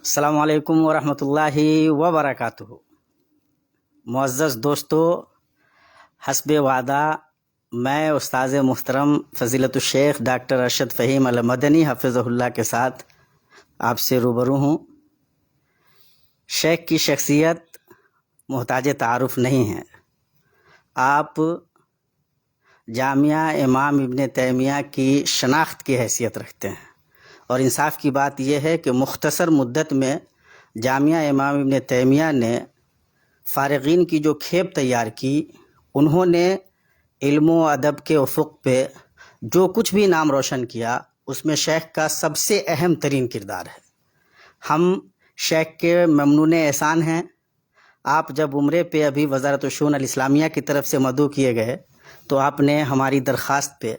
السلام علیکم ورحمۃ اللہ وبرکاتہ۔ معزز دوستو، حسب وعدہ میں استاذ محترم فضیلت الشیخ ڈاکٹر ارشد فہیم المدنی حفظہ اللہ کے ساتھ آپ سے روبرو ہوں۔ شیخ کی شخصیت محتاج تعارف نہیں ہے۔ آپ جامعہ امام ابن تیمیہ کی شناخت کی حیثیت رکھتے ہیں، اور انصاف کی بات یہ ہے کہ مختصر مدت میں جامعہ امام ابن تیمیہ نے فارغین کی جو کھیپ تیار کی، انہوں نے علم و ادب کے افق پہ جو کچھ بھی نام روشن کیا، اس میں شیخ کا سب سے اہم ترین کردار ہے۔ ہم شیخ کے ممنون احسان ہیں۔ آپ جب عمرے پہ ابھی وزارت الشؤون الاسلامیہ کی طرف سے مدعو کیے گئے تو آپ نے ہماری درخواست پہ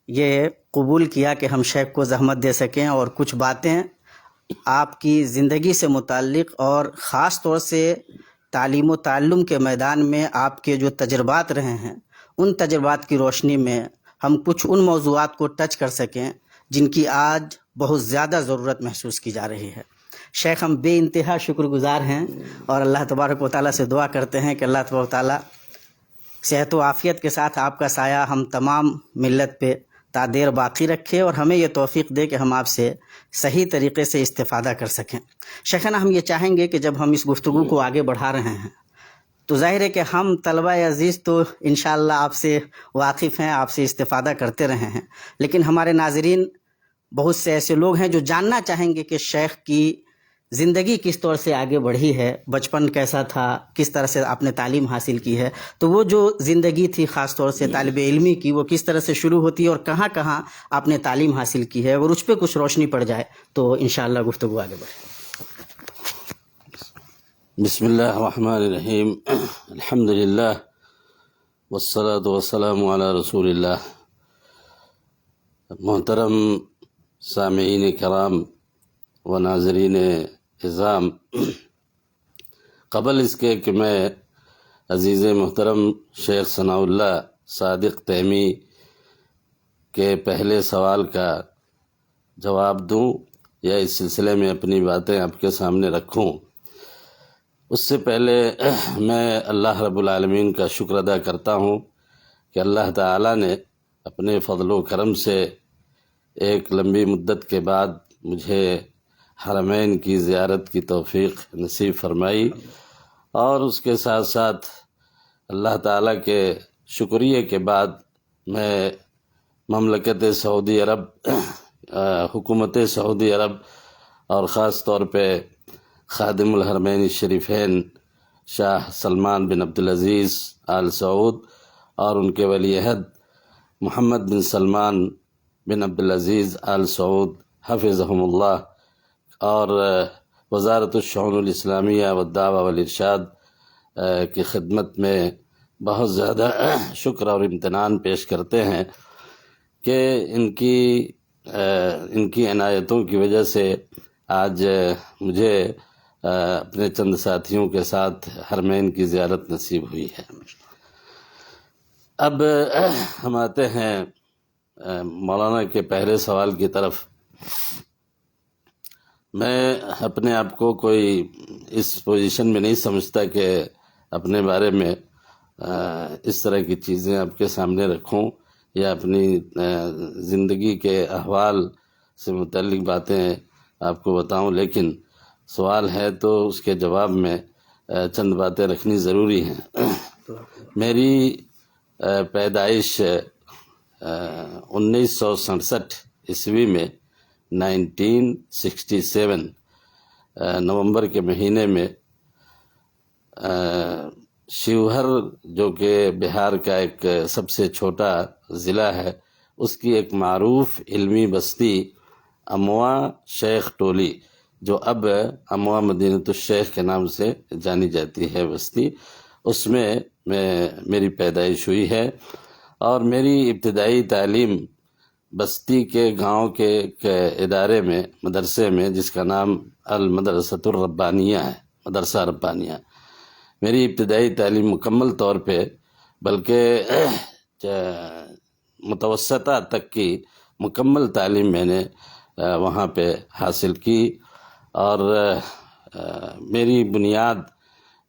یہ قبول کیا کہ ہم شیخ کو زحمت دے سکیں اور کچھ باتیں آپ کی زندگی سے متعلق اور خاص طور سے تعلیم و تعلم کے میدان میں آپ کے جو تجربات رہے ہیں، ان تجربات کی روشنی میں ہم کچھ ان موضوعات کو ٹچ کر سکیں جن کی آج بہت زیادہ ضرورت محسوس کی جا رہی ہے۔ شیخ، ہم بے انتہا شکر گزار ہیں اور اللہ تبارک و تعالیٰ سے دعا کرتے ہیں کہ اللہ تبارک و تعالیٰ صحت و عافیت کے ساتھ آپ کا سایہ ہم تمام ملت پہ تا دیر باقی رکھے اور ہمیں یہ توفیق دے کہ ہم آپ سے صحیح طریقے سے استفادہ کر سکیں۔ شیخنا، ہم یہ چاہیں گے کہ جب ہم اس گفتگو کو آگے بڑھا رہے ہیں تو ظاہر ہے کہ ہم طلبہ عزیز تو انشاءاللہ آپ سے واقف ہیں، آپ سے استفادہ کرتے رہے ہیں، لیکن ہمارے ناظرین بہت سے ایسے لوگ ہیں جو جاننا چاہیں گے کہ شیخ کی زندگی کس طور سے آگے بڑھی ہے، بچپن کیسا تھا، کس طرح سے آپ نے تعلیم حاصل کی ہے، تو وہ جو زندگی تھی خاص طور سے طالب علمی کی، وہ کس طرح سے شروع ہوتی ہے اور کہاں کہاں آپ نے تعلیم حاصل کی ہے، اور اس پہ کچھ روشنی پڑ جائے تو انشاءاللہ گفتگو آگے بڑھے۔ بسم اللہ الرحمن الرحیم، الحمد للہ والصلاة والسلام علی رسول اللہ۔ محترم سامعین کرام و ناظرین عظام، قبل اس کے کہ میں عزیز محترم شیخ ثناء اللہ صادق تیمی کے پہلے سوال کا جواب دوں یا اس سلسلے میں اپنی باتیں آپ کے سامنے رکھوں، اس سے پہلے میں اللہ رب العالمین کا شکر ادا کرتا ہوں کہ اللہ تعالیٰ نے اپنے فضل و کرم سے ایک لمبی مدت کے بعد مجھے حرمین کی زیارت کی توفیق نصیب فرمائی، اور اس کے ساتھ ساتھ اللہ تعالیٰ کے شکریہ کے بعد میں مملکت سعودی عرب، حکومت سعودی عرب اور خاص طور پہ خادم الحرمین الشریفین شاہ سلمان بن عبدالعزیز آل سعود اور ان کے ولی عہد محمد بن سلمان بن عبدالعزیز آل سعود حفظہم اللہ اور وزارت الشؤون الاسلامیہ والدعوہ والارشاد کی خدمت میں بہت زیادہ شکر اور امتنان پیش کرتے ہیں کہ ان کی عنایتوں کی وجہ سے آج مجھے اپنے چند ساتھیوں کے ساتھ حرمین کی زیارت نصیب ہوئی ہے۔ اب ہم آتے ہیں مولانا کے پہلے سوال کی طرف۔ میں اپنے آپ کو کوئی اس پوزیشن میں نہیں سمجھتا کہ اپنے بارے میں اس طرح کی چیزیں آپ کے سامنے رکھوں یا اپنی زندگی کے احوال سے متعلق باتیں آپ کو بتاؤں، لیکن سوال ہے تو اس کے جواب میں چند باتیں رکھنی ضروری ہیں۔ میری پیدائش 1967 عیسوی میں 1967 نومبر کے مہینے میں شیوہر، جو کہ بہار کا ایک سب سے چھوٹا ضلع ہے، اس کی ایک معروف علمی بستی امواں شیخ ٹولی، جو اب امواں مدینۃ الشیخ کے نام سے جانی جاتی ہے بستی، اس میں میری پیدائش ہوئی ہے، اور میری ابتدائی تعلیم بستی کے گاؤں کے ایک ادارے میں، مدرسے میں، جس کا نام المدرسۃ الربانیہ ہے، مدرسہ ربانیہ، میری ابتدائی تعلیم مکمل طور پہ بلکہ متوسطہ تک کی مکمل تعلیم میں نے وہاں پہ حاصل کی، اور میری بنیاد،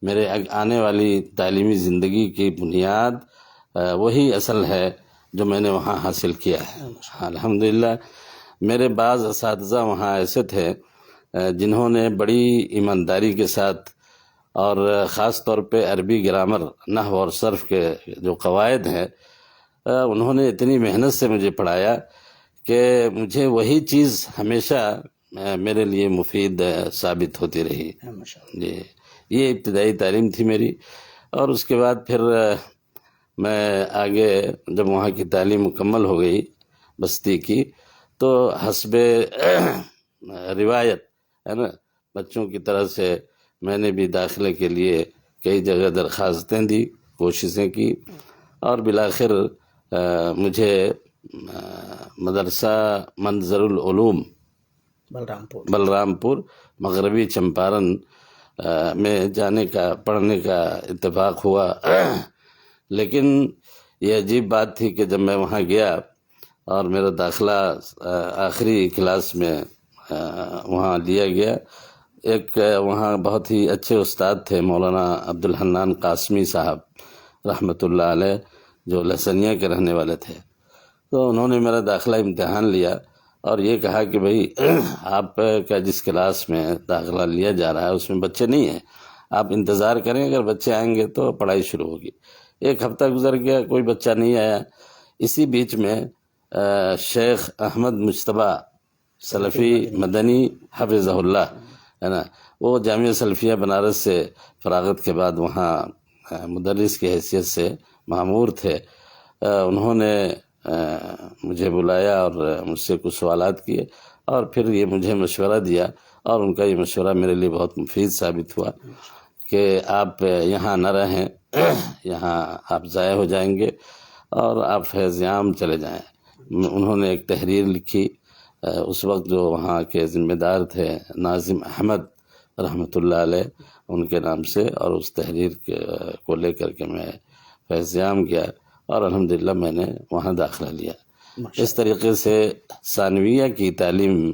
میرے آنے والی تعلیمی زندگی کی بنیاد وہی اصل ہے جو میں نے وہاں حاصل کیا ہے. الحمدللہ میرے بعض اساتذہ وہاں ایسے تھے جنہوں نے بڑی ایمانداری کے ساتھ اور خاص طور پہ عربی گرامر، نحو اور صرف کے جو قواعد ہیں انہوں نے اتنی محنت سے مجھے پڑھایا کہ مجھے وہی چیز ہمیشہ میرے لیے مفید ثابت ہوتی رہی. جی یہ ابتدائی تعلیم تھی میری. اور اس کے بعد پھر میں آگے جب وہاں کی تعلیم مکمل ہو گئی بستی کی، تو حسب روایت ہے نا بچوں کی طرف سے میں نے بھی داخلے کے لیے کئی جگہ درخواستیں دی، کوششیں کی، اور بالآخر مجھے مدرسہ منظر العلوم بلرامپور مغربی چمپارن میں جانے کا، پڑھنے کا اتفاق ہوا. لیکن یہ عجیب بات تھی کہ جب میں وہاں گیا اور میرا داخلہ آخری کلاس میں وہاں لیا گیا، ایک وہاں بہت ہی اچھے استاد تھے مولانا عبدالحنان قاسمی صاحب رحمۃ اللہ علیہ، جو لہسنیہ کے رہنے والے تھے. تو انہوں نے میرا داخلہ امتحان لیا اور یہ کہا کہ بھائی آپ کا جس کلاس میں داخلہ لیا جا رہا ہے اس میں بچے نہیں ہیں، آپ انتظار کریں، اگر بچے آئیں گے تو پڑھائی شروع ہوگی. ایک ہفتہ گزر گیا، کوئی بچہ نہیں آیا. اسی بیچ میں شیخ احمد مجتبیٰ سلفی مدنی حفظہ اللہ ہے نا، وہ جامعہ سلفیہ بنارس سے فراغت کے بعد وہاں مدرس کی حیثیت سے مامور تھے. انہوں نے مجھے بلایا اور مجھ سے کچھ سوالات کیے اور پھر یہ مجھے مشورہ دیا، اور ان کا یہ مشورہ میرے لیے بہت مفید ثابت ہوا کہ آپ یہاں نہ رہیں، یہاں آپ ضائع ہو جائیں گے اور آپ فیض عام چلے جائیں. انہوں نے ایک تحریر لکھی، اس وقت جو وہاں کے ذمہ دار تھے ناظم احمد رحمۃ اللہ علیہ، ان کے نام سے، اور اس تحریر کو لے کر کے میں فیض عام گیا اور الحمدللہ میں نے وہاں داخلہ لیا. اس طریقے سے ثانویہ کی تعلیم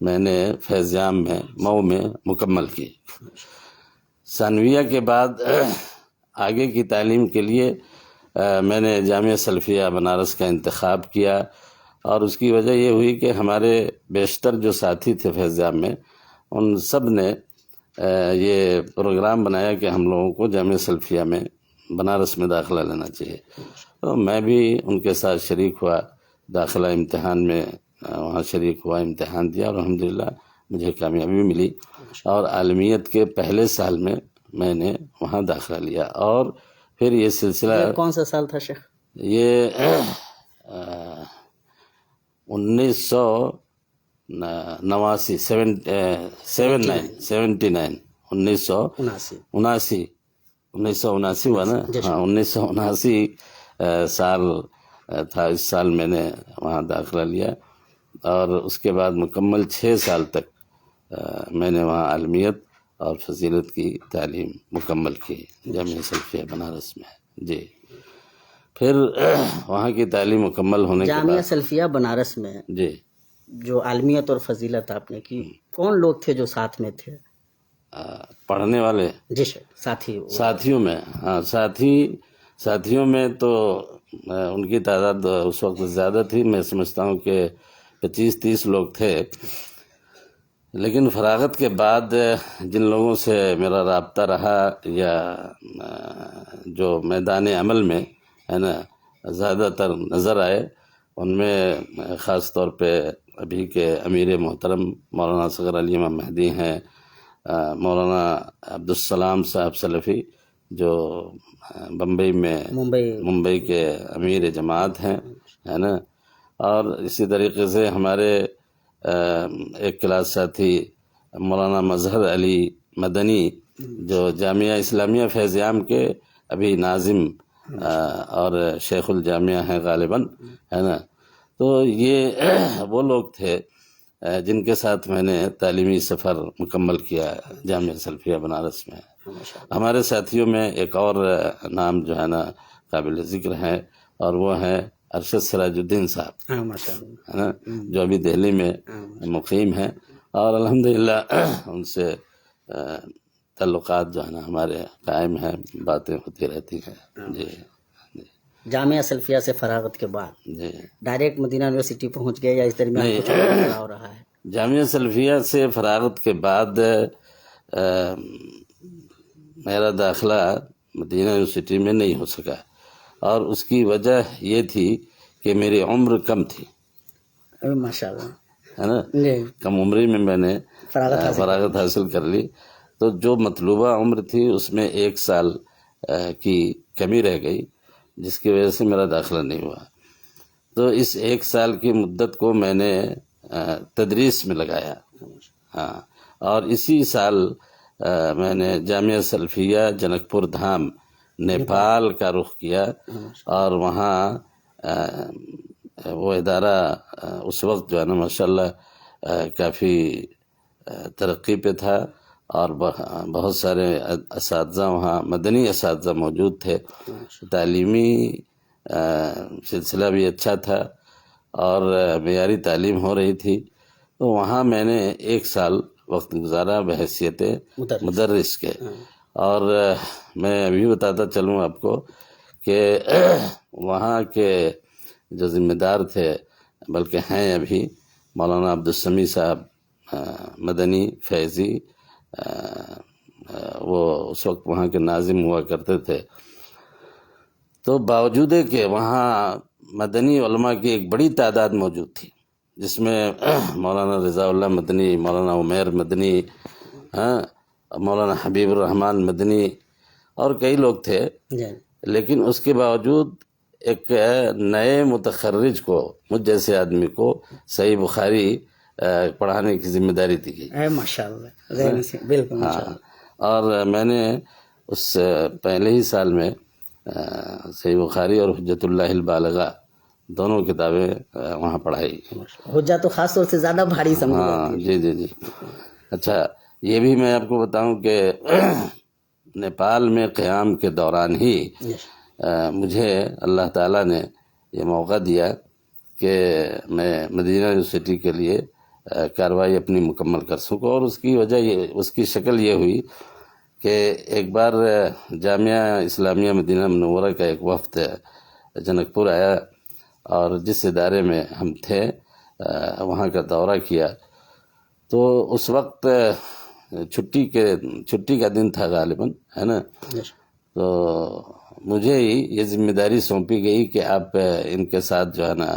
میں نے فیض عام میں مئو میں مکمل کی. ثانویہ کے بعد آگے کی تعلیم کے لیے میں نے جامعہ سلفیہ بنارس کا انتخاب کیا، اور اس کی وجہ یہ ہوئی کہ ہمارے بیشتر جو ساتھی تھے فیض عام میں، ان سب نے یہ پروگرام بنایا کہ ہم لوگوں کو جامعہ سلفیہ میں بنارس میں داخلہ لینا چاہیے. تو میں بھی ان کے ساتھ شریک ہوا، داخلہ امتحان میں وہاں شریک ہوا، امتحان دیا اور الحمدللہ مجھے کامیابی ملی، اور عالمیت کے پہلے سال میں میں نے وہاں داخلہ لیا. اور پھر یہ سلسلہ کون سا سال تھا شیخ؟ یہ 1979 ہوا نا، ہاں 1979 سال تھا. اس سال میں نے وہاں داخلہ لیا اور اس کے بعد مکمل 6 سال تک میں نے وہاں عالمیت اور فضیلت کی تعلیم مکمل کی جامعہ سلفیہ بنارس میں. جی پھر وہاں کی تعلیم مکمل ہونے کے بعد جامعہ سلفیہ بنارس میں جی جو عالمیت اور فضیلت آپ نے کی، کون لوگ تھے جو ساتھ میں تھے پڑھنے والے؟ جی ساتھیوں میں، ہاں ساتھیوں میں تو ان کی تعداد اس وقت زیادہ تھی، میں سمجھتا ہوں کہ 25-30 لوگ تھے. لیکن فراغت کے بعد جن لوگوں سے میرا رابطہ رہا یا جو میدان عمل میں ہے نا زیادہ تر نظر آئے، ان میں خاص طور پہ ابھی کے امیر محترم مولانا اصغر علی امام مہدی ہیں، مولانا عبدالسلام صاحب سلفی جو ممبئی کے امیر جماعت ہیں ہے نا، اور اسی طریقے سے ہمارے ایک کلاس ساتھی مولانا مظہر علی مدنی جو جامعہ اسلامیہ فیض عام کے ابھی ناظم اور شیخ الجامعہ ہیں غالباً ہے نا. تو یہ وہ لوگ تھے جن کے ساتھ میں نے تعلیمی سفر مکمل کیا جامعہ سلفیہ بنارس میں. ہمارے ساتھیوں میں ایک اور نام جو ہے نا قابل ذکر ہے، اور وہ ہیں ارشد سراج الدین صاحب ہے نا، جو ابھی دہلی میں مقیم ہیں. اور الحمدللہ ان سے تعلقات جو ہے نا ہمارے قائم ہیں، باتیں ہوتی رہتی ہیں. جی جامعہ سلفیہ سے فراغت کے بعد جی. ڈائریکٹ مدینہ یونیورسٹی پہنچ گئے یا اس درمیان نہیں. کچھ اور مسئلہ ہو رہا ہے؟ جامعہ سلفیہ سے فراغت کے بعد میرا داخلہ مدینہ یونیورسٹی میں نہیں ہو سکا، اور اس کی وجہ یہ تھی کہ میری عمر کم تھی، ماشاء اللہ. ہے نا. جی. کم عمری میں میں نے فراغت حاصل کر لی، تو جو مطلوبہ عمر تھی اس میں 1 سال کی کمی رہ گئی، جس کی وجہ سے میرا داخلہ نہیں ہوا. تو اس 1 سال کی مدت کو میں نے تدریس میں لگایا. ہاں. اور اسی سال میں نے جامعہ سلفیہ جنک پور دھام نیپال کا رخ کیا، اور وہاں وہ ادارہ اس وقت جو ہے نا ماشاءاللہ کافی ترقی پہ تھا، اور بہت سارے اساتذہ وہاں مدنی اساتذہ موجود تھے. تعلیمی سلسلہ بھی اچھا تھا اور معیاری تعلیم ہو رہی تھی. تو وہاں میں نے 1 سال وقت گزارا بحیثیت مدرس کے. اور میں ابھی بتاتا چلوں آپ کو کہ وہاں کے جو ذمہ دار تھے، بلکہ ہیں ابھی، مولانا عبدالسمیع صاحب مدنی فیضی، وہ اس وقت وہاں کے ناظم ہوا کرتے تھے. تو باوجود کہ وہاں مدنی علماء کی ایک بڑی تعداد موجود تھی، جس میں مولانا رضا اللہ مدنی، مولانا عمیر مدنی، مولانا حبیب الرحمن مدنی، اور کئی لوگ تھے، لیکن اس کے باوجود ایک نئے متخرج کو، مجھ جیسے آدمی کو صحیح بخاری پڑھانے کی ذمہ داری دی گئی. ماشاءاللہ. بالکل. اور میں نے اس پہلے ہی سال میں صحیح بخاری اور حجت اللہ البالغہ دونوں کتابیں وہاں پڑھائی. حجت تو خاص طور سے زیادہ بھاری سمجھ جاتی ہے. جی. اچھا، یہ بھی میں آپ کو بتاؤں کہ نیپال میں قیام کے دوران ہی مجھے اللہ تعالیٰ نے یہ موقع دیا کہ میں مدینہ یونیورسٹی کے لیے کارروائی اپنی مکمل کر سکوں. اور اس کی وجہ اس کی شکل یہ ہوئی کہ ایک بار جامعہ اسلامیہ مدینہ منورہ کا ایک وفد جنک پور آیا، اور جس ادارے میں ہم تھے وہاں کا دورہ کیا. تو اس وقت چھٹی کا دن تھا غالباً، ہے نا. تو مجھے ہی یہ ذمہ داری سونپی گئی کہ آپ ان کے ساتھ جو ہے نا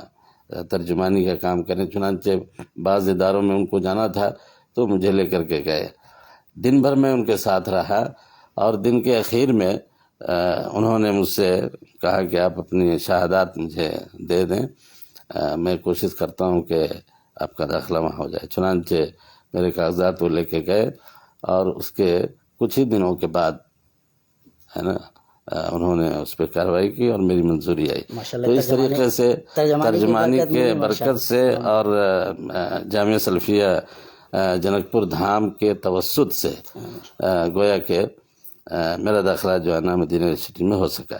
ترجمانی کا کام کریں. چنانچہ بعض اداروں میں ان کو جانا تھا تو مجھے لے کر کے گئے. دن بھر میں ان کے ساتھ رہا، اور دن کے اخیر میں انہوں نے مجھ سے کہا کہ آپ اپنی شہادات مجھے دے دیں، میں کوشش کرتا ہوں کہ آپ کا داخلہ وہاں ہو جائے. چنانچہ میرے کاغذات وہ لے کے گئے، اور اس کے کچھ ہی دنوں کے بعد ہے نا انہوں نے اس پہ کارروائی کی اور میری منظوری آئی. تو اس طریقے سے ترجمانی کے برکت سے اور جامعہ سلفیہ جنک پور دھام کے توسط سے گویا کہ میرا داخلہ جو ہے نا مدینہ یونیورسٹی میں ہو سکا.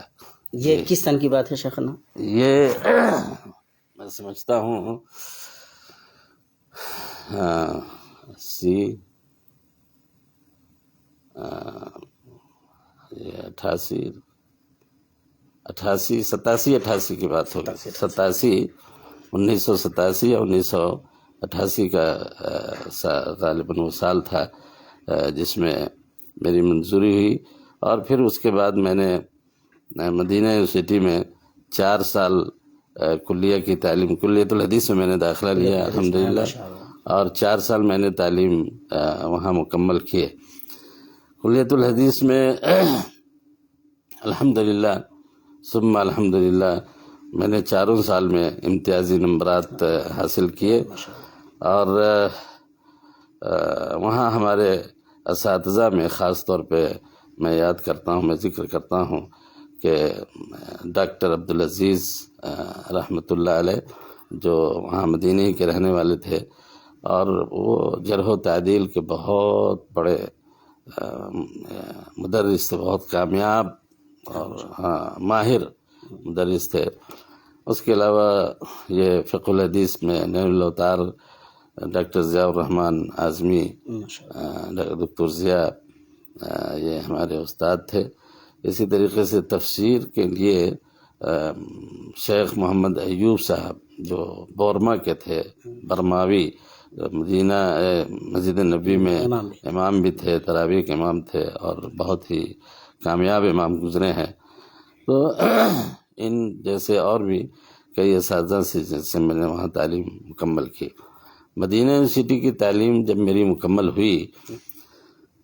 یہ کس سن کی بات ہے شیخنا؟ یہ میں سمجھتا ہوں 87 کی بات ہوگی. 1987 یا 1988 کا غالباً وہ سال تھا جس میں میری منظوری ہوئی. اور پھر اس کے بعد میں نے مدینہ یونیورسٹی میں 4 سال کلیہ کی تعلیم، کلیۃ الحدیث میں میں نے داخلہ لیا الحمدللہ، اور 4 سال میں نے تعلیم وہاں مکمل کیے. کلیۃ الحدیث میں الحمدللہ ثم الحمدللہ میں نے 4 سال میں امتیازی نمبرات حاصل کیے. اور وہاں ہمارے اساتذہ میں خاص طور پہ میں یاد کرتا ہوں، میں ذکر کرتا ہوں کہ ڈاکٹر عبدالعزیز رحمۃ اللہ علیہ، جو وہاں مدینہ ہی کے رہنے والے تھے، اور وہ جرح و تعدیل کے بہت بڑے مدرس تھے، بہت کامیاب اور ماہر مدرس تھے. اس کے علاوہ یہ فقہ الحدیث میں نیل الاوتار ڈاکٹر ضیاء الرحمن اعظمی، ماشاء اللہ۔ دکتر ضیاء، یہ ہمارے استاد تھے۔ اسی طریقے سے تفسیر کے لیے شیخ محمد ایوب صاحب جو بورما کے تھے، برماوی، مدینہ مسجد نبی میں امام بھی تھے، تراویح کے امام تھے، اور بہت ہی کامیاب امام گزرے ہیں۔ تو ان جیسے اور بھی کئی اساتذہ سے جن سے میں نے وہاں تعلیم مکمل کی۔ مدینہ یونیورسٹی کی تعلیم جب میری مکمل ہوئی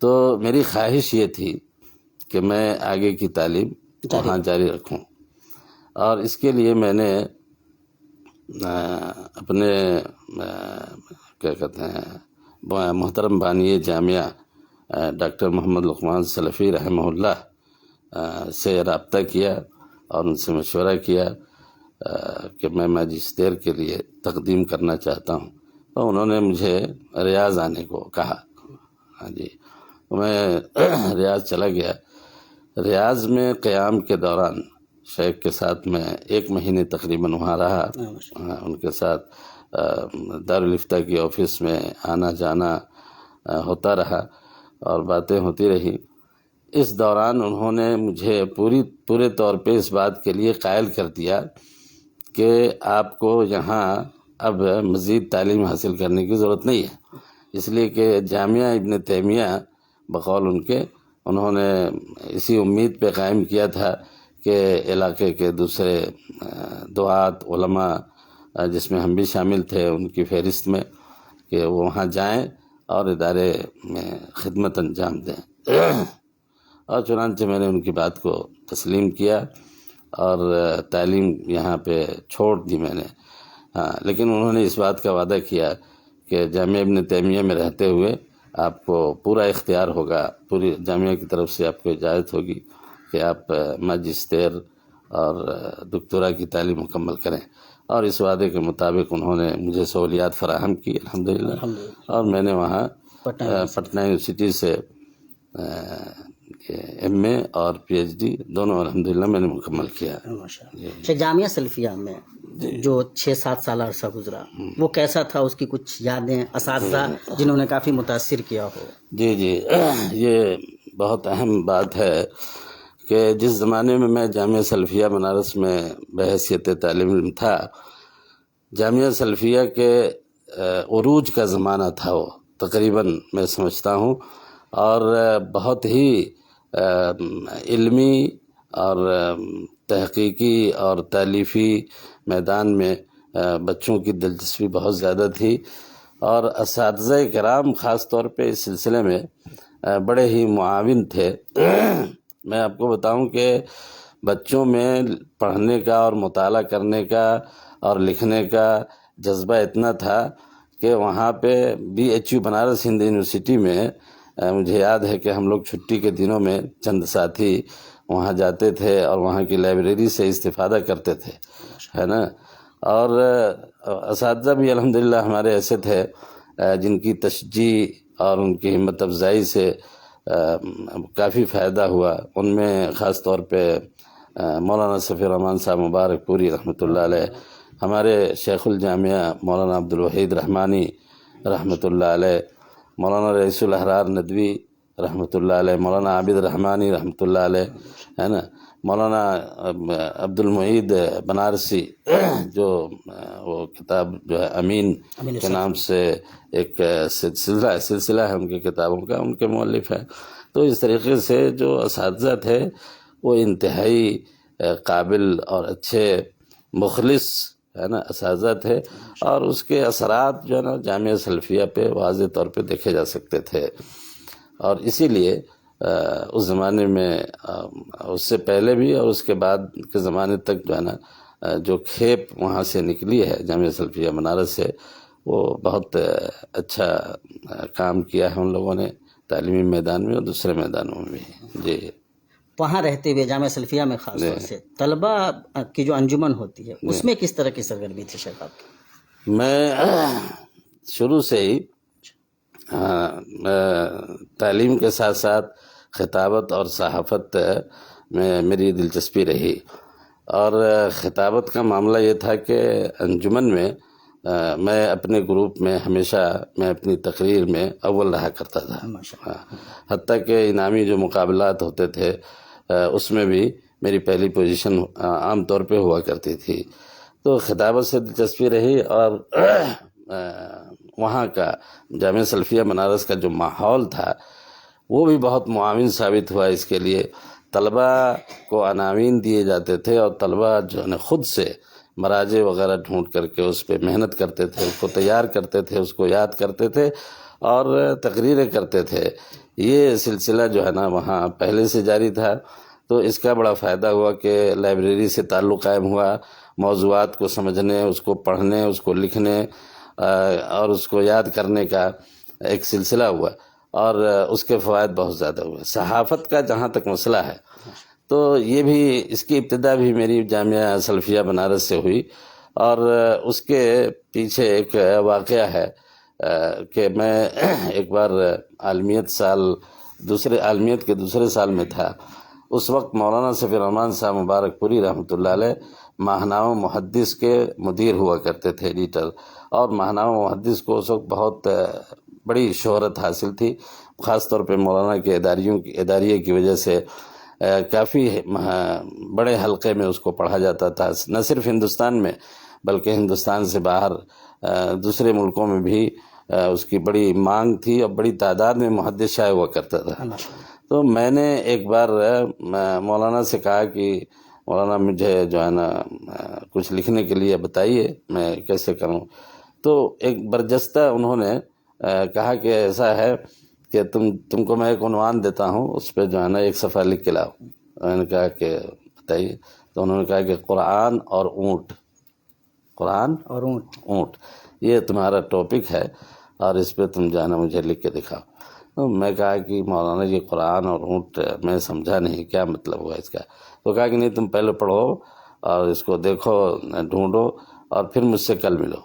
تو میری خواہش یہ تھی کہ میں آگے کی تعلیم وہاں جاری رکھوں، اور اس کے لیے میں نے اپنے کیا کہتے ہیں محترم بانی جامعہ ڈاکٹر محمد لقمان سلفی رحمہ اللہ سے رابطہ کیا اور ان سے مشورہ کیا کہ میں ماجسٹیر کے لیے تقدیم کرنا چاہتا ہوں، تو انہوں نے مجھے ریاض آنے کو کہا۔ ہاں جی، میں ریاض چلا گیا۔ ریاض میں قیام کے دوران شیخ کے ساتھ میں 1 مہینے تقریباً وہاں رہا، ان کے ساتھ دارالفتہ کی آفس میں آنا جانا ہوتا رہا اور باتیں ہوتی رہی۔ اس دوران انہوں نے مجھے پورے طور پہ اس بات کے لیے قائل کر دیا کہ آپ کو یہاں اب مزید تعلیم حاصل کرنے کی ضرورت نہیں ہے، اس لیے کہ جامعہ ابن تیمیہ بقول ان کے، انہوں نے اسی امید پہ قائم کیا تھا کہ علاقے کے دوسرے دعات علماء، جس میں ہم بھی شامل تھے، ان کی فہرست میں، کہ وہ وہاں جائیں اور ادارے میں خدمت انجام دیں۔ اور چنانچہ میں نے ان کی بات کو تسلیم کیا اور تعلیم یہاں پہ چھوڑ دی میں نے۔ ہاں، لیکن انہوں نے اس بات کا وعدہ کیا کہ جامعہ ابن تیمیہ میں رہتے ہوئے آپ کو پورا اختیار ہوگا، پوری جامعہ کی طرف سے آپ کو اجازت ہوگی کہ آپ ماجسٹیر اور دکتورا کی تعلیم مکمل کریں، اور اس وعدے کے مطابق انہوں نے مجھے سہولیات فراہم کی الحمدللہ، اور میں نے وہاں پٹنہ یونیورسٹی سے ایم اے اور پی ایچ ڈی دونوں الحمدللہ میں نے مکمل کیا۔ اچھا، جامعہ سلفیہ میں جو 6-7 سال عرصہ گزرا وہ کیسا تھا؟ اس کی کچھ یادیں، اساتذہ جنہوں نے کافی متاثر کیا ہو؟ جی، یہ بہت اہم بات ہے کہ جس زمانے میں میں جامعہ سلفیہ بنارس میں بحیثیت طالب علم تھا، جامعہ سلفیہ کے عروج کا زمانہ تھا وہ تقریباً، میں سمجھتا ہوں، اور بہت ہی علمی اور تحقیقی اور تالیفی میدان میں بچوں کی دلچسپی بہت زیادہ تھی، اور اساتذہ کرام خاص طور پہ اس سلسلے میں بڑے ہی معاون تھے۔ میں آپ کو بتاؤں کہ بچوں میں پڑھنے کا اور مطالعہ کرنے کا اور لکھنے کا جذبہ اتنا تھا کہ وہاں پہ B H U Banaras Hindu university میں مجھے یاد ہے کہ ہم لوگ چھٹی کے دنوں میں چند ساتھی وہاں جاتے تھے اور وہاں کی لائبریری سے استفادہ کرتے تھے، ہے نا۔ اور اساتذہ بھی الحمدللہ ہمارے ایسے تھے جن کی تشجیع اور ان کی ہمت افزائی سے کافی فائدہ ہوا۔ ان میں خاص طور پہ مولانا صفی الرحمن صاحب مبارک پوری رحمۃ اللہ علیہ، ہمارے شیخ الجامعہ مولانا عبدالوحید رحمانی رحمۃ اللہ علیہ، مولانا رئیس الاحرار ندوی رحمۃ اللہ علیہ، مولانا عابد رحمانی رحمۃ اللہ علیہ، ہے نا، مولانا عبد المعید بنارسی جو وہ کتاب جو ہے امین کے نام سے ایک سلسلہ ہے ان کی کتابوں کا، ان کے مؤلف ہیں۔ تو اس طریقے سے جو اساتذہ تھے وہ انتہائی قابل اور اچھے مخلص، ہے نا، اساتذہ تھے، اور اس کے اثرات جو ہے نا جامعہ سلفیہ پہ واضح طور پہ دیکھے جا سکتے تھے۔ اور اسی لیے اس زمانے میں، اس سے پہلے بھی اور اس کے بعد کے زمانے تک جو ہے نا جو کھیپ وہاں سے نکلی ہے جامعہ سلفیہ بنارس سے، وہ بہت اچھا کام کیا ہے ان لوگوں نے تعلیمی میدان میں اور دوسرے میدانوں میں بھی۔ جی، وہاں رہتے ہوئے جامعہ سلفیہ میں خاص طور سے طلبہ کی جو انجمن ہوتی ہے اس میں کس طرح کی سرگرمی تھی شیخ آپ کی؟ میں شروع سے ہی تعلیم کے ساتھ ساتھ خطابت اور صحافت میں میری دلچسپی رہی، اور خطابت کا معاملہ یہ تھا کہ انجمن میں میں اپنے گروپ میں ہمیشہ میں اپنی تقریر میں اول رہا کرتا تھا، ماشاء اللہ۔ حتیٰ کہ انعامی جو مقابلات ہوتے تھے اس میں بھی میری پہلی پوزیشن عام طور پہ ہوا کرتی تھی۔ تو خطابت سے دلچسپی رہی، اور وہاں کا جامعہ سلفیہ بنارس کا جو ماحول تھا وہ بھی بہت معاون ثابت ہوا اس کے لیے۔ طلبہ کو عناوین دیے جاتے تھے، اور طلبہ جو ہے خود سے مراجع وغیرہ ڈھونڈ کر کے اس پہ محنت کرتے تھے، اس کو تیار کرتے تھے، اس کو یاد کرتے تھے اور تقریریں کرتے تھے۔ یہ سلسلہ جو ہے نا وہاں پہلے سے جاری تھا، تو اس کا بڑا فائدہ ہوا کہ لائبریری سے تعلق قائم ہوا، موضوعات کو سمجھنے، اس کو پڑھنے، اس کو لکھنے اور اس کو یاد کرنے کا ایک سلسلہ ہوا، اور اس کے فوائد بہت زیادہ ہوئے۔ صحافت کا جہاں تک مسئلہ ہے تو یہ بھی اس کی ابتدا بھی میری جامعہ سلفیہ بنارس سے ہوئی، اور اس کے پیچھے ایک واقعہ ہے کہ میں ایک بار عالمیت کے دوسرے سال میں تھا۔ اس وقت مولانا صفی الرحمن صاحب مبارک پوری رحمۃ اللہ علیہ ماہنامہ محدث کے مدیر ہوا کرتے تھے، ایڈیٹر، اور ماہنامہ محدث کو اس وقت بہت بڑی شہرت حاصل تھی، خاص طور پہ مولانا کے اداریے کی وجہ سے کافی بڑے حلقے میں اس کو پڑھا جاتا تھا، نہ صرف ہندوستان میں بلکہ ہندوستان سے باہر دوسرے ملکوں میں بھی اس کی بڑی مانگ تھی، اور بڑی تعداد میں محدث شائع ہوا کرتا تھا۔ تو میں نے ایک بار مولانا سے کہا کہ مولانا مجھے جو ہے نا کچھ لکھنے کے لیے بتائیے، میں کیسے کروں؟ تو ایک برجستہ انہوں نے کہا کہ ایسا ہے کہ تم کو میں ایک عنوان دیتا ہوں، اس پہ جو ہے نا ایک صفحہ لکھ کے لاؤ۔ میں نے کہا کہ بتائیے، تو انہوں نے کہا کہ قرآن اور اونٹ، قرآن اور اونٹ یہ تمہارا ٹاپک ہے، اور اس پہ تم جانا مجھے لکھ کے دکھاؤ۔ تو میں کہا کہ مولانا جی قرآن اور اونٹ میں سمجھا نہیں، کیا مطلب ہوا اس کا؟ تو کہا کہ نہیں، تم پہلے پڑھو اور اس کو دیکھو، ڈھونڈو، اور پھر مجھ سے کل ملو۔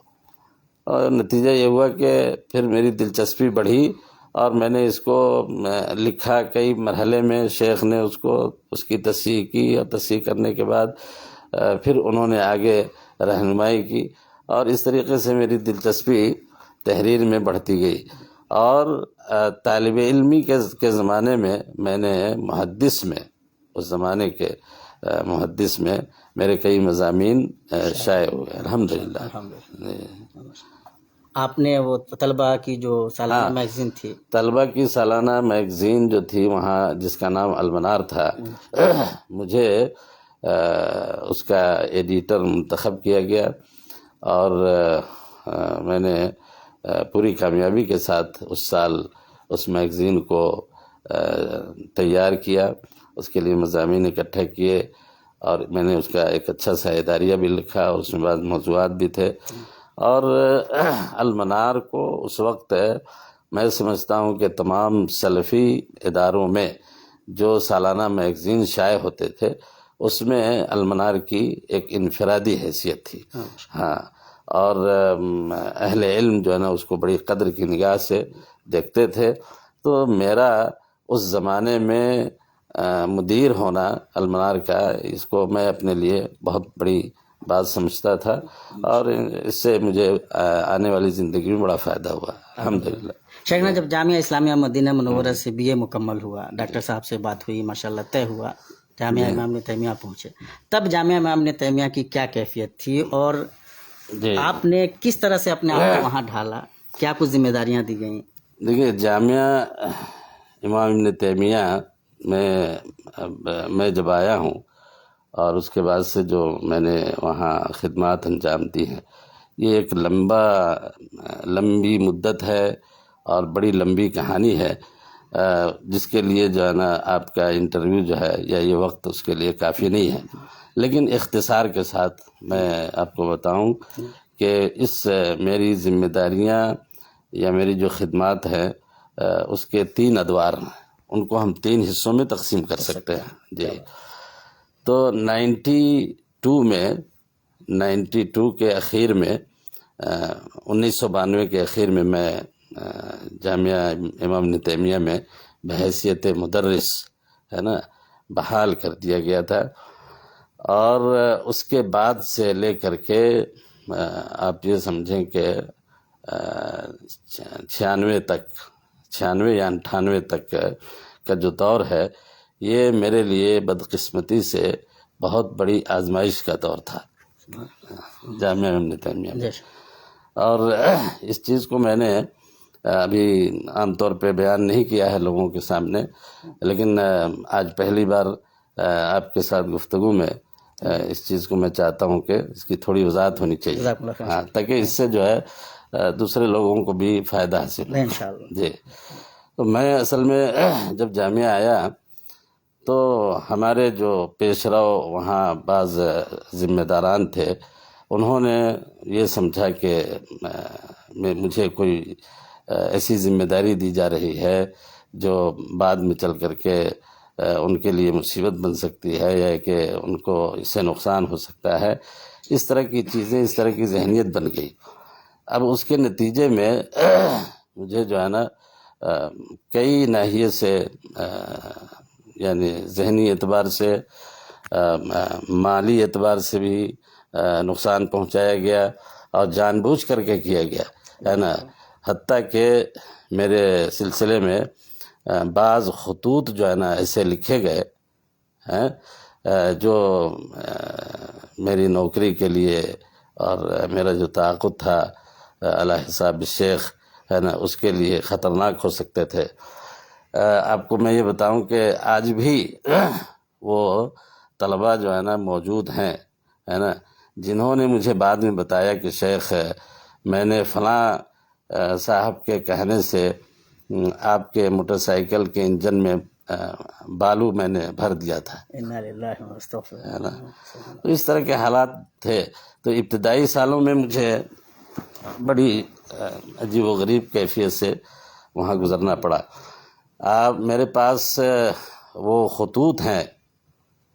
اور نتیجہ یہ ہوا کہ پھر میری دلچسپی بڑھی، اور میں نے اس کو لکھا کئی مرحلے میں۔ شیخ نے اس کی تصحیح کی، اور تصحیح کرنے کے بعد پھر انہوں نے آگے رہنمائی کی، اور اس طریقے سے میری دلچسپی تحریر میں بڑھتی گئی۔ اور طالب علمی کے زمانے میں نے محدث میں، اس زمانے کے محدث میں میرے کئی مضامین شائع ہوئے، الحمدللہ۔ آپ نے وہ طلبہ کی جو سالانہ میگزین تھی، طلبہ کی سالانہ میگزین جو تھی وہاں، جس کا نام المنار تھا، مجھے اس کا ایڈیٹر منتخب کیا گیا، اور میں نے پوری کامیابی کے ساتھ اس سال اس میگزین کو تیار کیا، اس کے لیے مضامین اکٹھے کیے، اور میں نے اس کا ایک اچھا سا اداریہ بھی لکھا، اور اس میں بعض موضوعات بھی تھے۔ اور المنار کو اس وقت میں سمجھتا ہوں کہ تمام سلفی اداروں میں جو سالانہ میگزین شائع ہوتے تھے اس میں المنار کی ایک انفرادی حیثیت تھی۔ ہاں، اور اہل علم جو ہے نا اس کو بڑی قدر کی نگاہ سے دیکھتے تھے۔ تو میرا اس زمانے میں مدیر ہونا المنار کا، اس کو میں اپنے لیے بہت بڑی بات سمجھتا تھا، اور اس سے مجھے آنے والی زندگی میں بڑا فائدہ ہوا، الحمدللہ۔ شیخنا، جب جامعہ اسلامیہ مدینہ منورہ سے BA مکمل ہوا، ڈاکٹر صاحب سے بات ہوئی، ماشاءاللہ طے ہوا، جامعہ امام ابن تیمیہ پہنچے، تب جامعہ امام ابن تیمیہ کی کیا کیفیت تھی، اور آپ نے کس طرح سے اپنے آپ کو وہاں ڈھالا، کیا کچھ ذمہ داریاں دی گئیں؟ دیکھیے، جامعہ امام ابن تیمیہ میں جب آیا ہوں، اور اس کے بعد سے جو میں نے وہاں خدمات انجام دی ہیں، یہ ایک لمبی مدت ہے اور بڑی لمبی کہانی ہے، جس کے لیے جو ہے نا آپ کا انٹرویو جو ہے یا یہ وقت اس کے لیے کافی نہیں ہے۔ لیکن اختصار کے ساتھ میں آپ کو بتاؤں کہ میری ذمہ داریاں یا میری جو خدمات ہیں اس کے 3 ادوار ہیں، ان کو ہم 3 حصوں میں تقسیم کر سکتے ہیں۔ جی، تو 92 کے اخیر میں، 1992 کے اخیر میں جامعہ امام ابن تیمیہ میں بحیثیت مدرس ہے نا بحال کر دیا گیا تھا، اور اس کے بعد سے لے کر کے آپ یہ سمجھیں کہ 96 یا 98 تک کا جو دور ہے، یہ میرے لیے بدقسمتی سے بہت بڑی آزمائش کا دور تھا جامعہ ابن تیمیہ میں۔ اور اس چیز کو میں نے ابھی عام طور پہ بیان نہیں کیا ہے لوگوں کے سامنے، لیکن آج پہلی بار آپ کے ساتھ گفتگو میں اس چیز کو میں چاہتا ہوں کہ اس کی تھوڑی وضاحت ہونی چاہیے، ہاں، تاکہ اس سے جو ہے دوسرے لوگوں کو بھی فائدہ حاصل ہو۔ انشاءاللہ۔ جی، تو میں اصل میں جب جامعہ آیا تو ہمارے جو پیش رو وہاں بعض ذمہ داران تھے، انہوں نے یہ سمجھا کہ مجھے کوئی ایسی ذمہ داری دی جا رہی ہے جو بعد میں چل کر کے ان کے لیے مصیبت بن سکتی ہے، یا کہ ان کو اس سے نقصان ہو سکتا ہے، اس طرح کی چیزیں، اس طرح کی ذہنیت بن گئی۔ اب اس کے نتیجے میں مجھے جو ہے نا کئی ناحیے سے یعنی ذہنی اعتبار سے، مالی اعتبار سے بھی نقصان پہنچایا گیا، اور جان بوجھ کر کے کیا گیا ہے نا۔ حتیٰ کہ میرے سلسلے میں بعض خطوط جو ہے نا ایسے لکھے گئے ہیں جو میری نوکری کے لیے اور میرا جو تعاقد تھا علی حساب الشیخ ہے نا، اس کے لیے خطرناک ہو سکتے تھے۔ آپ کو میں یہ بتاؤں کہ آج بھی وہ طلباء جو ہے نا موجود ہیں ہے نا، جنہوں نے مجھے بعد میں بتایا کہ شیخ میں نے فلاں صاحب کے کہنے سے آپ کے موٹر سائیکل کے انجن میں بالو میں نے بھر دیا تھا، انا للہ و استغفر ہے نا۔ تو اس طرح کے حالات تھے۔ تو ابتدائی سالوں میں مجھے بڑی عجیب و غریب کیفیت سے وہاں گزرنا پڑا۔ میرے پاس وہ خطوط ہیں،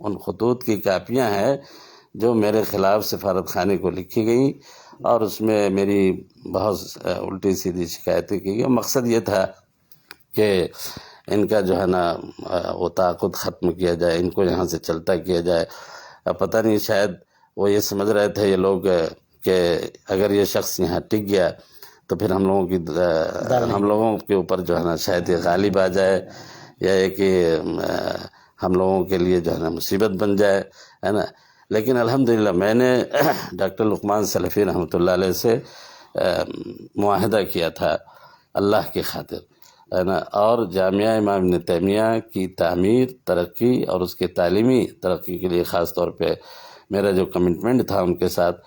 ان خطوط کی کاپیاں ہیں جو میرے خلاف سفارت خانے کو لکھی گئیں، اور اس میں میری بہت الٹی سیدھی شکایتیں کی گئی۔ مقصد یہ تھا کہ ان کا جو ہے نا وہ تعاقد ختم کیا جائے، ان کو یہاں سے چلتا کیا جائے۔ پتہ نہیں، شاید وہ یہ سمجھ رہے تھے یہ لوگ کہ اگر یہ شخص یہاں ٹک گیا تو پھر ہم لوگوں کے اوپر جو ہے نا شاید یہ غالب آ جائے، یا یہ کہ ہم لوگوں کے لیے جو ہے نا مصیبت بن جائے، ہے نا۔ لیکن الحمدللہ میں نے ڈاکٹر لقمان سلفی رحمۃ اللہ علیہ سے معاہدہ کیا تھا اللہ کی خاطر، ہے نا، اور جامعہ امام ابن تیمیہ کی تعمیر، ترقی اور اس کے تعلیمی ترقی کے لیے خاص طور پہ میرا جو کمٹمنٹ تھا ان کے ساتھ،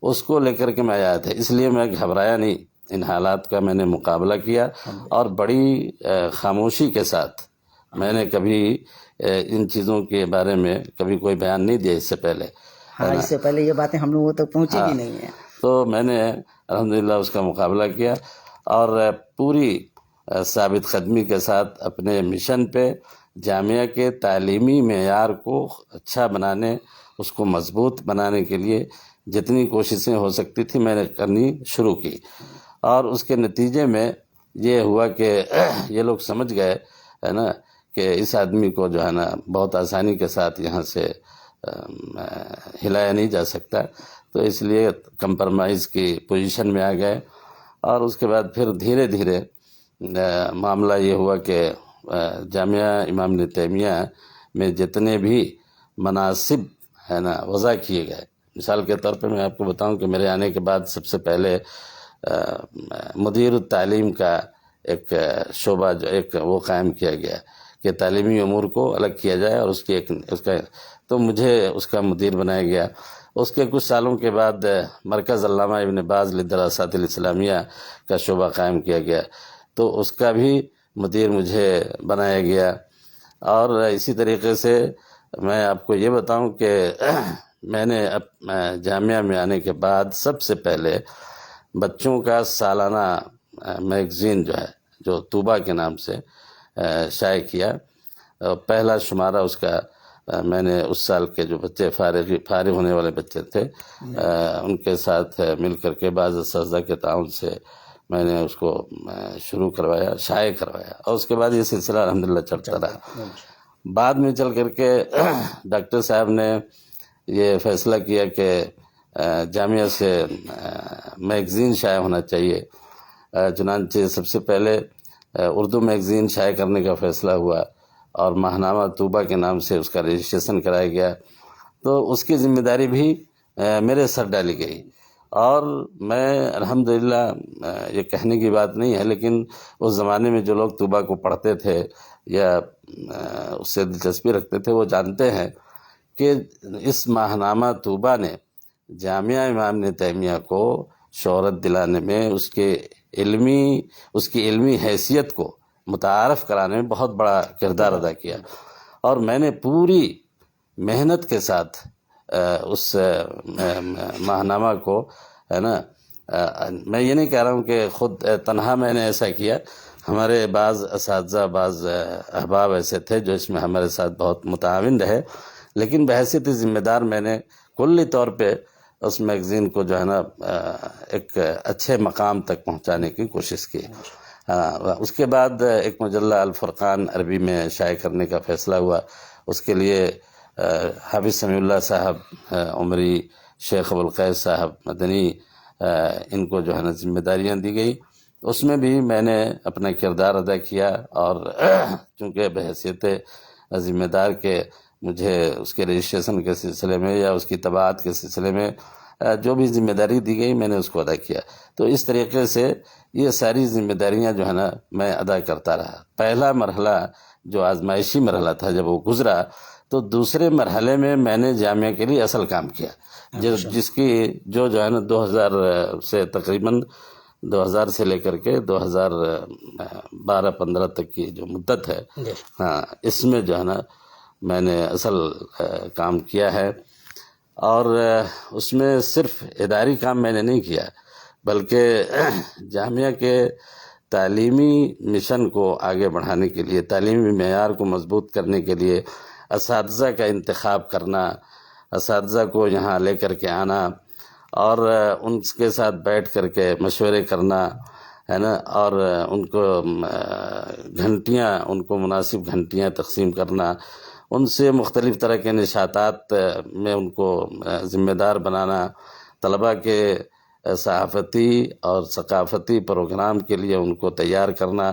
اس کو لے کر کے میں آیا تھا۔ اس لیے میں گھبرایا نہیں، ان حالات کا میں نے مقابلہ کیا، اور بڑی خاموشی کے ساتھ میں نے کبھی ان چیزوں کے بارے میں کبھی کوئی بیان نہیں دیا اس سے پہلے۔ ہاں، اس سے پہلے یہ باتیں ہم لوگوں تک پہنچی بھی نہیں ہیں۔ تو میں نے الحمدللہ اس کا مقابلہ کیا، اور پوری ثابت قدمی کے ساتھ اپنے مشن پہ جامعہ کے تعلیمی معیار کو اچھا بنانے، اس کو مضبوط بنانے کے لیے جتنی کوششیں ہو سکتی تھی میں نے کرنی شروع کی۔ اور اس کے نتیجے میں یہ ہوا کہ یہ لوگ سمجھ گئے، ہے نا، کہ اس آدمی کو جو ہے نا بہت آسانی کے ساتھ یہاں سے ہلایا نہیں جا سکتا، تو اس لیے کمپرمائز کی پوزیشن میں آ گئے۔ اور اس کے بعد پھر دھیرے دھیرے معاملہ یہ ہوا کہ جامعہ امام ابن تیمیہ میں جتنے بھی مناصب ہے نا وضع کیے گئے، مثال کے طور پہ میں آپ کو بتاؤں کہ میرے آنے کے بعد سب سے پہلے مدیر التعلیم کا ایک شعبہ جو وہ قائم کیا گیا کہ تعلیمی امور کو الگ کیا جائے، اور اس کا تو مجھے اس کا مدیر بنایا گیا۔ اس کے کچھ سالوں کے بعد مرکز علامہ ابن باز للدراسات الاسلامیہ کا شعبہ قائم کیا گیا، تو اس کا بھی مدیر مجھے بنایا گیا۔ اور اسی طریقے سے میں آپ کو یہ بتاؤں کہ میں نے جامعہ میں آنے کے بعد سب سے پہلے بچوں کا سالانہ میگزین جو طوبہ کے نام سے شائع کیا، پہلا شمارہ اس کا میں نے اس سال کے جو بچے فارغ ہونے والے بچے تھے ان کے ساتھ مل کر کے بعض اساتذہ کے تعاون سے میں نے اس کو شروع کروایا، شائع کروایا، اور اس کے بعد یہ سلسلہ الحمدللہ چلتا رہا۔ بعد میں چل کر کے ڈاکٹر صاحب نے یہ فیصلہ کیا کہ جامعہ سے میگزین شائع ہونا چاہیے. چنانچہ سب سے پہلے اردو میگزین شائع کرنے کا فیصلہ ہوا اور ماہنامہ طوبہ کے نام سے اس کا رجسٹریشن کرایا گیا. تو اس کی ذمہ داری بھی میرے سر ڈالی گئی. اور میں الحمدللہ یہ کہنے کی بات نہیں ہے، لیکن اس زمانے میں جو لوگ طوبہ کو پڑھتے تھے یا اس سے دلچسپی رکھتے تھے وہ جانتے ہیں کہ اس ماہنامہ طوبہ نے جامعہ امام ابن تیمیہ کو شہرت دلانے میں، اس کی علمی حیثیت کو متعارف کرانے میں بہت بڑا کردار ادا کیا. اور میں نے پوری محنت کے ساتھ اس ماہنامہ کو، ہے نا، میں یہ نہیں کہہ رہا ہوں کہ خود تنہا میں نے ایسا کیا. ہمارے بعض اساتذہ، بعض احباب ایسے تھے جو اس میں ہمارے ساتھ بہت متعاون رہے، لیکن بحیثیت ذمہ دار میں نے کلی طور پہ اس میگزین کو جو ہے نا ایک اچھے مقام تک پہنچانے کی کوشش کی. اس کے بعد ایک مجلہ الفرقان عربی میں شائع کرنے کا فیصلہ ہوا. اس کے لیے حافظ سمیع اللہ صاحب عمری، شیخ ابوالقیس صاحب مدنی، ان کو جو ہے نا ذمہ داریاں دی گئی. اس میں بھی میں نے اپنا کردار ادا کیا، اور چونکہ بحیثیت ذمہ دار کے مجھے اس کے رجسٹریشن کے سلسلے میں یا اس کی طباعت کے سلسلے میں جو بھی ذمہ داری دی گئی میں نے اس کو ادا کیا. تو اس طریقے سے یہ ساری ذمہ داریاں جو ہے نا میں ادا کرتا رہا. پہلا مرحلہ جو آزمائشی مرحلہ تھا جب وہ گزرا، تو دوسرے مرحلے میں میں نے جامعہ کے لیے اصل کام کیا، جس کی جو ہے نا 2000 سے تقریباً 2000 سے لے کر کے 2012-15 تک کی جو مدت ہے، ہاں، اس میں جو ہے نا میں نے اصل کام کیا ہے. اور اس میں صرف اداری کام میں نے نہیں کیا، بلکہ جامعہ کے تعلیمی مشن کو آگے بڑھانے کے لیے، تعلیمی معیار کو مضبوط کرنے کے لیے اساتذہ کا انتخاب کرنا، اساتذہ کو یہاں لے کر کے آنا اور ان کے ساتھ بیٹھ کر کے مشورے کرنا، ہے نا، اور ان کو گھنٹیاں، ان کو مناسب گھنٹیاں تقسیم کرنا، ان سے مختلف طرح کے نشاطات میں ان کو ذمہ دار بنانا، طلباء کے صحافتی اور ثقافتی پروگرام کے لیے ان کو تیار کرنا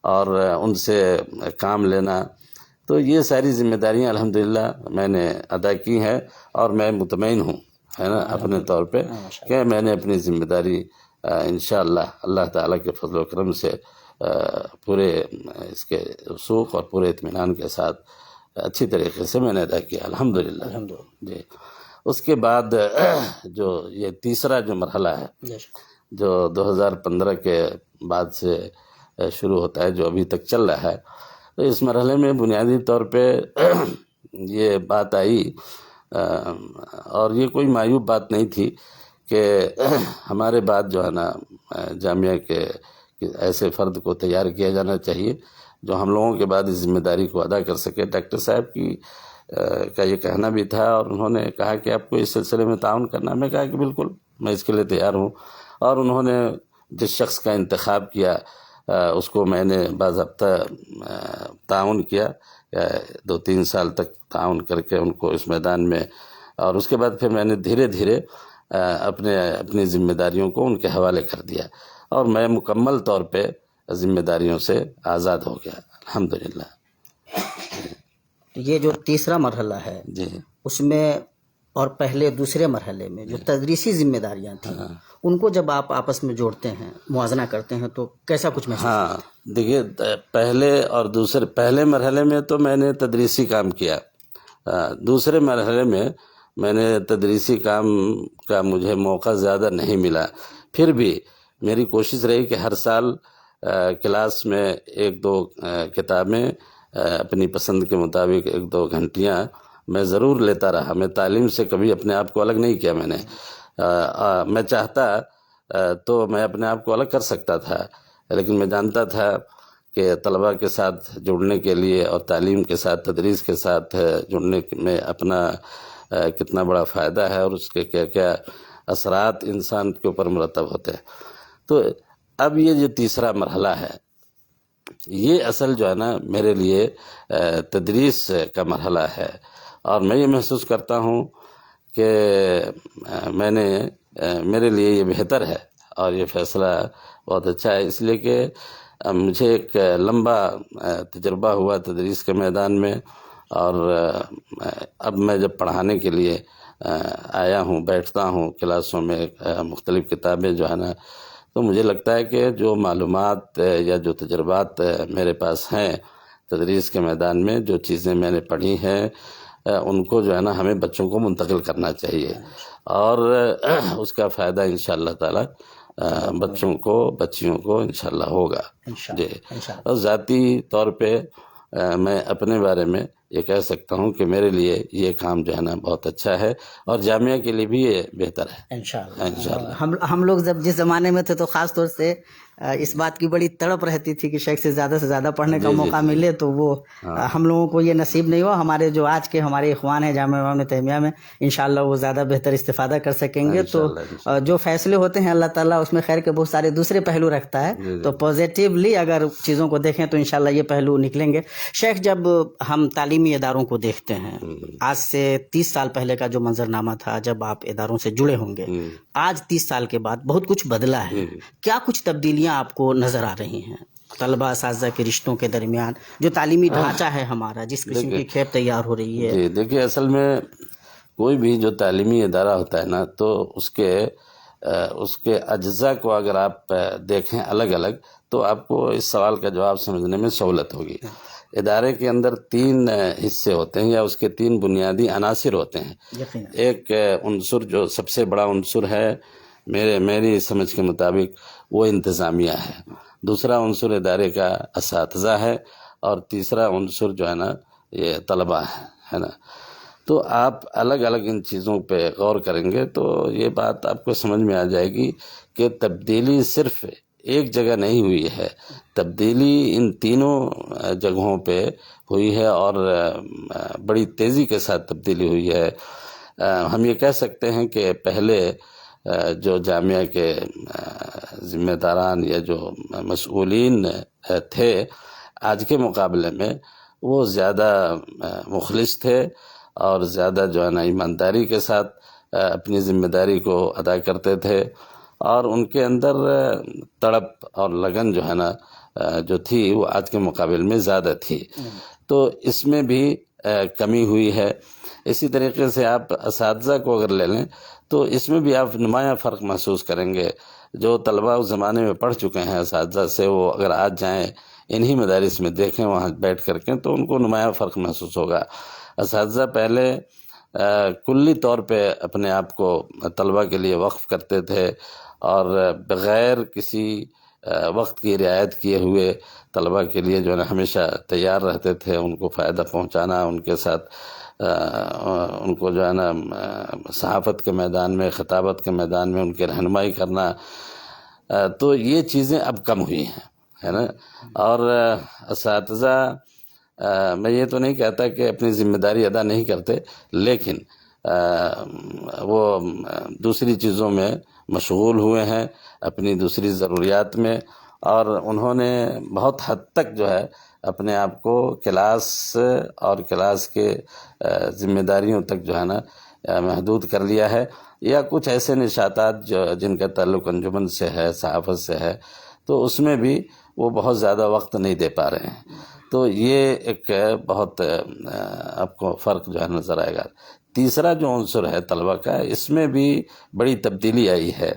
اور ان سے کام لینا. تو یہ ساری ذمہ داریاں الحمدللہ میں نے ادا کی ہیں، اور میں مطمئن ہوں، ہے نا، اپنے طور پہ کہ میں نے اپنی ذمہ داری انشاءاللہ اللہ تعالیٰ کے فضل و کرم سے پورے اس کے رسوخ اور پورے اطمینان کے ساتھ اچھی طریقے سے میں نے ادا کیا الحمدللہ. جی. اس کے بعد جو یہ تیسرا جو مرحلہ ہے جو 2015 کے بعد سے شروع ہوتا ہے، جو ابھی تک چل رہا ہے، تو اس مرحلے میں بنیادی طور پہ یہ بات آئی، اور یہ کوئی معیوب بات نہیں تھی، کہ ہمارے بعد جو ہے نا جامعہ کے ایسے فرد کو تیار کیا جانا چاہیے جو ہم لوگوں کے بعد اس ذمہ داری کو ادا کر سکے. ڈاکٹر صاحب کا یہ کہنا بھی تھا، اور انہوں نے کہا کہ آپ کو اس سلسلے میں تعاون کرنا. میں کہا کہ بالکل میں اس کے لیے تیار ہوں. اور انہوں نے جس شخص کا انتخاب کیا اس کو میں نے باضابطہ تعاون کیا، 2-3 سال تک تعاون کر کے ان کو اس میدان میں، اور اس کے بعد پھر میں نے دھیرے دھیرے اپنی ذمہ داریوں کو ان کے حوالے کر دیا، اور میں مکمل طور پہ ذمہ داریوں سے آزاد ہو گیا الحمدللہ. یہ جو تیسرا مرحلہ ہے، جی، اس میں اور پہلے دوسرے مرحلے میں جو تدریسی ذمہ داریاں تھیں، ان کو جب آپ آپس میں جوڑتے ہیں، موازنہ کرتے ہیں، تو کیسا کچھ محسوس ہوتا ہے؟ ہاں، دیکھیے، پہلے مرحلے میں تو میں نے تدریسی کام کیا. دوسرے مرحلے میں نے تدریسی کام کا مجھے موقع زیادہ نہیں ملا. پھر بھی میری کوشش رہی کہ ہر سال کلاس میں 1-2 کتابیں اپنی پسند کے مطابق 1-2 گھنٹیاں میں ضرور لیتا رہا. میں تعلیم سے کبھی اپنے آپ کو الگ نہیں کیا. میں چاہتا تو میں اپنے آپ کو الگ کر سکتا تھا، لیکن میں جانتا تھا کہ طلباء کے ساتھ جڑنے کے لیے اور تعلیم کے ساتھ، تدریس کے ساتھ جڑنے میں اپنا کتنا بڑا فائدہ ہے، اور اس کے کیا کیا اثرات انسان کے اوپر مرتب ہوتے ہیں. تو اب یہ جو تیسرا مرحلہ ہے، یہ اصل جو ہے نا میرے لیے تدریس کا مرحلہ ہے. اور میں یہ محسوس کرتا ہوں کہ میں نے میرے لیے یہ بہتر ہے اور یہ فیصلہ بہت اچھا ہے، اس لیے کہ مجھے ایک لمبا تجربہ ہوا تدریس کے میدان میں، اور اب میں جب پڑھانے کے لیے آیا ہوں، بیٹھتا ہوں کلاسوں میں، مختلف کتابیں جو ہے نا، تو مجھے لگتا ہے کہ جو معلومات یا جو تجربات میرے پاس ہیں تدریس کے میدان میں، جو چیزیں میں نے پڑھی ہیں، ان کو جو ہے نا ہمیں بچوں کو منتقل کرنا چاہیے، اور اس کا فائدہ انشاءاللہ تعالی بچوں کو، بچیوں کو انشاءاللہ ہوگا۔ جی، اور ذاتی طور پہ میں اپنے بارے میں یہ کہہ سکتا ہوں کہ میرے لیے یہ کام جو ہے نا بہت اچھا ہے، اور جامعہ کے لیے بھی یہ بہتر ہے انشاءاللہ۔ ہم لوگ جب جس زمانے میں تھے تو خاص طور سے اس بات کی بڑی تڑپ رہتی تھی کہ شیخ سے زیادہ پڑھنے کا موقع ملے، تو وہ ہم لوگوں کو یہ نصیب نہیں ہوا۔ ہمارے جو آج کے ہمارے اخوان ہیں جامعہ امام تیمیہ میں، انشاءاللہ وہ زیادہ بہتر استفادہ کر سکیں گے۔ تو جو فیصلے ہوتے ہیں اللہ تعالیٰ اس میں خیر کے بہت سارے دوسرے پہلو رکھتا ہے، تو پازیٹیولی اگر چیزوں کو دیکھیں تو انشاءاللہ یہ پہلو نکلیں گے۔ شیخ، جب ہم تعلیمی اداروں کو دیکھتے ہیں، آج سے 30 سال پہلے کا جو منظرنامہ تھا جب آپ اداروں سے جڑے ہوں گے، آج 30 سال کے بعد بہت کچھ بدلا ہے۔ کیا کچھ تبدیلیاں آپ کو نظر آ رہی ہیں طلبہ اساتذہ کے رشتوں کے درمیان، جو تعلیمی ڈھانچہ ہے ہمارا، جس قسم کی کھیپ تیار ہو رہی ہے؟ جی دیکھیے، اصل میں کوئی بھی جو تعلیمی ادارہ ہوتا ہے نا، تو اس کے اجزاء کو اگر آپ دیکھیں الگ الگ، تو آپ کو اس سوال کا جواب سمجھنے میں سہولت ہوگی۔ ادارے کے اندر 3 حصے ہوتے ہیں، یا اس کے 3 بنیادی عناصر ہوتے ہیں۔ ایک عنصر جو سب سے بڑا عنصر ہے میری سمجھ کے مطابق، وہ انتظامیہ ہے۔ دوسرا عنصر ادارے کا اساتذہ ہے، اور تیسرا عنصر جو ہے نا یہ طلبہ ہے نا۔ تو آپ الگ الگ ان چیزوں پہ غور کریں گے تو یہ بات آپ کو سمجھ میں آ جائے گی کہ تبدیلی صرف ایک جگہ نہیں ہوئی ہے، تبدیلی ان تینوں جگہوں پہ ہوئی ہے، اور بڑی تیزی کے ساتھ تبدیلی ہوئی ہے۔ ہم یہ کہہ سکتے ہیں کہ پہلے جو جامعہ کے ذمہ داران یا جو مسئولین تھے، آج کے مقابلے میں وہ زیادہ مخلص تھے، اور زیادہ جو ہے نا ایمانداری کے ساتھ اپنی ذمہ داری کو ادا کرتے تھے، اور ان کے اندر تڑپ اور لگن جو ہے نا جو تھی وہ آج کے مقابل میں زیادہ تھی۔ تو اس میں بھی کمی ہوئی ہے۔ اسی طریقے سے آپ اساتذہ کو اگر لے لیں تو اس میں بھی آپ نمایاں فرق محسوس کریں گے۔ جو طلبہ اس زمانے میں پڑھ چکے ہیں اساتذہ سے، وہ اگر آج جائیں انہی مدارس میں دیکھیں وہاں بیٹھ کر کے، تو ان کو نمایاں فرق محسوس ہوگا۔ اساتذہ پہلے کلی طور پہ اپنے آپ کو طلبہ کے لیے وقف کرتے تھے، اور بغیر کسی وقت کی رعایت کیے ہوئے طلبہ کے لیے جو ہے نا ہمیشہ تیار رہتے تھے، ان کو فائدہ پہنچانا، ان کے ساتھ ان کو جو ہے نا صحافت کے میدان میں، خطابت کے میدان میں ان کی رہنمائی کرنا۔ تو یہ چیزیں اب کم ہوئی ہیں، ہے نا۔ اور اساتذہ، میں یہ تو نہیں کہتا کہ اپنی ذمہ داری ادا نہیں کرتے، لیکن وہ دوسری چیزوں میں مشغول ہوئے ہیں، اپنی دوسری ضروریات میں، اور انہوں نے بہت حد تک جو ہے اپنے آپ کو کلاس اور کلاس کے ذمہ داریوں تک جو ہے نا محدود کر لیا ہے، یا کچھ ایسے نشاطات جن کا تعلق انجمن سے ہے، صحافت سے ہے، تو اس میں بھی وہ بہت زیادہ وقت نہیں دے پا رہے ہیں۔ تو یہ ایک بہت آپ کو فرق جو ہے نظر آئے گا۔ تیسرا جو عنصر ہے طلبہ کا، اس میں بھی بڑی تبدیلی آئی ہے،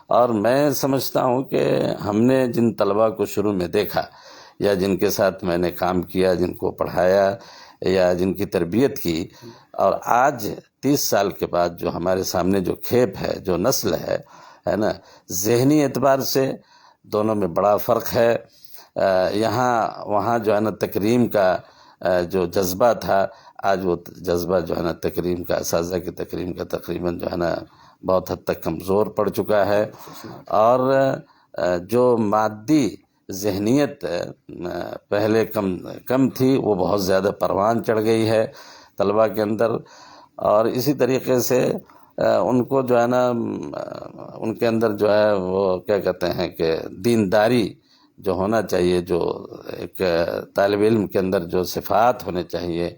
اور میں سمجھتا ہوں کہ ہم نے جن طلبہ کو شروع میں دیکھا، یا جن کے ساتھ میں نے کام کیا، جن کو پڑھایا یا جن کی تربیت کی، اور آج 30 سال کے بعد جو ہمارے سامنے جو کھیپ ہے، جو نسل ہے نا، ذہنی اعتبار سے دونوں میں بڑا فرق ہے۔ یہاں وہاں جو ہے نا تکریم کا جو جذبہ تھا، آج وہ جذبہ جو ہے نا تکریم کا، اساتذہ کی تکریم کا تقریباً جو ہے نا بہت حد تک کمزور پڑ چکا ہے، اور جو مادی ذہنیت پہلے کم تھی، وہ بہت زیادہ پروان چڑھ گئی ہے طلبہ کے اندر۔ اور اسی طریقے سے ان کو جو ہے نا ان کے اندر جو ہے وہ کیا کہتے ہیں کہ دینداری جو ہونا چاہیے، جو ایک طالب علم کے اندر جو صفات ہونے چاہیے،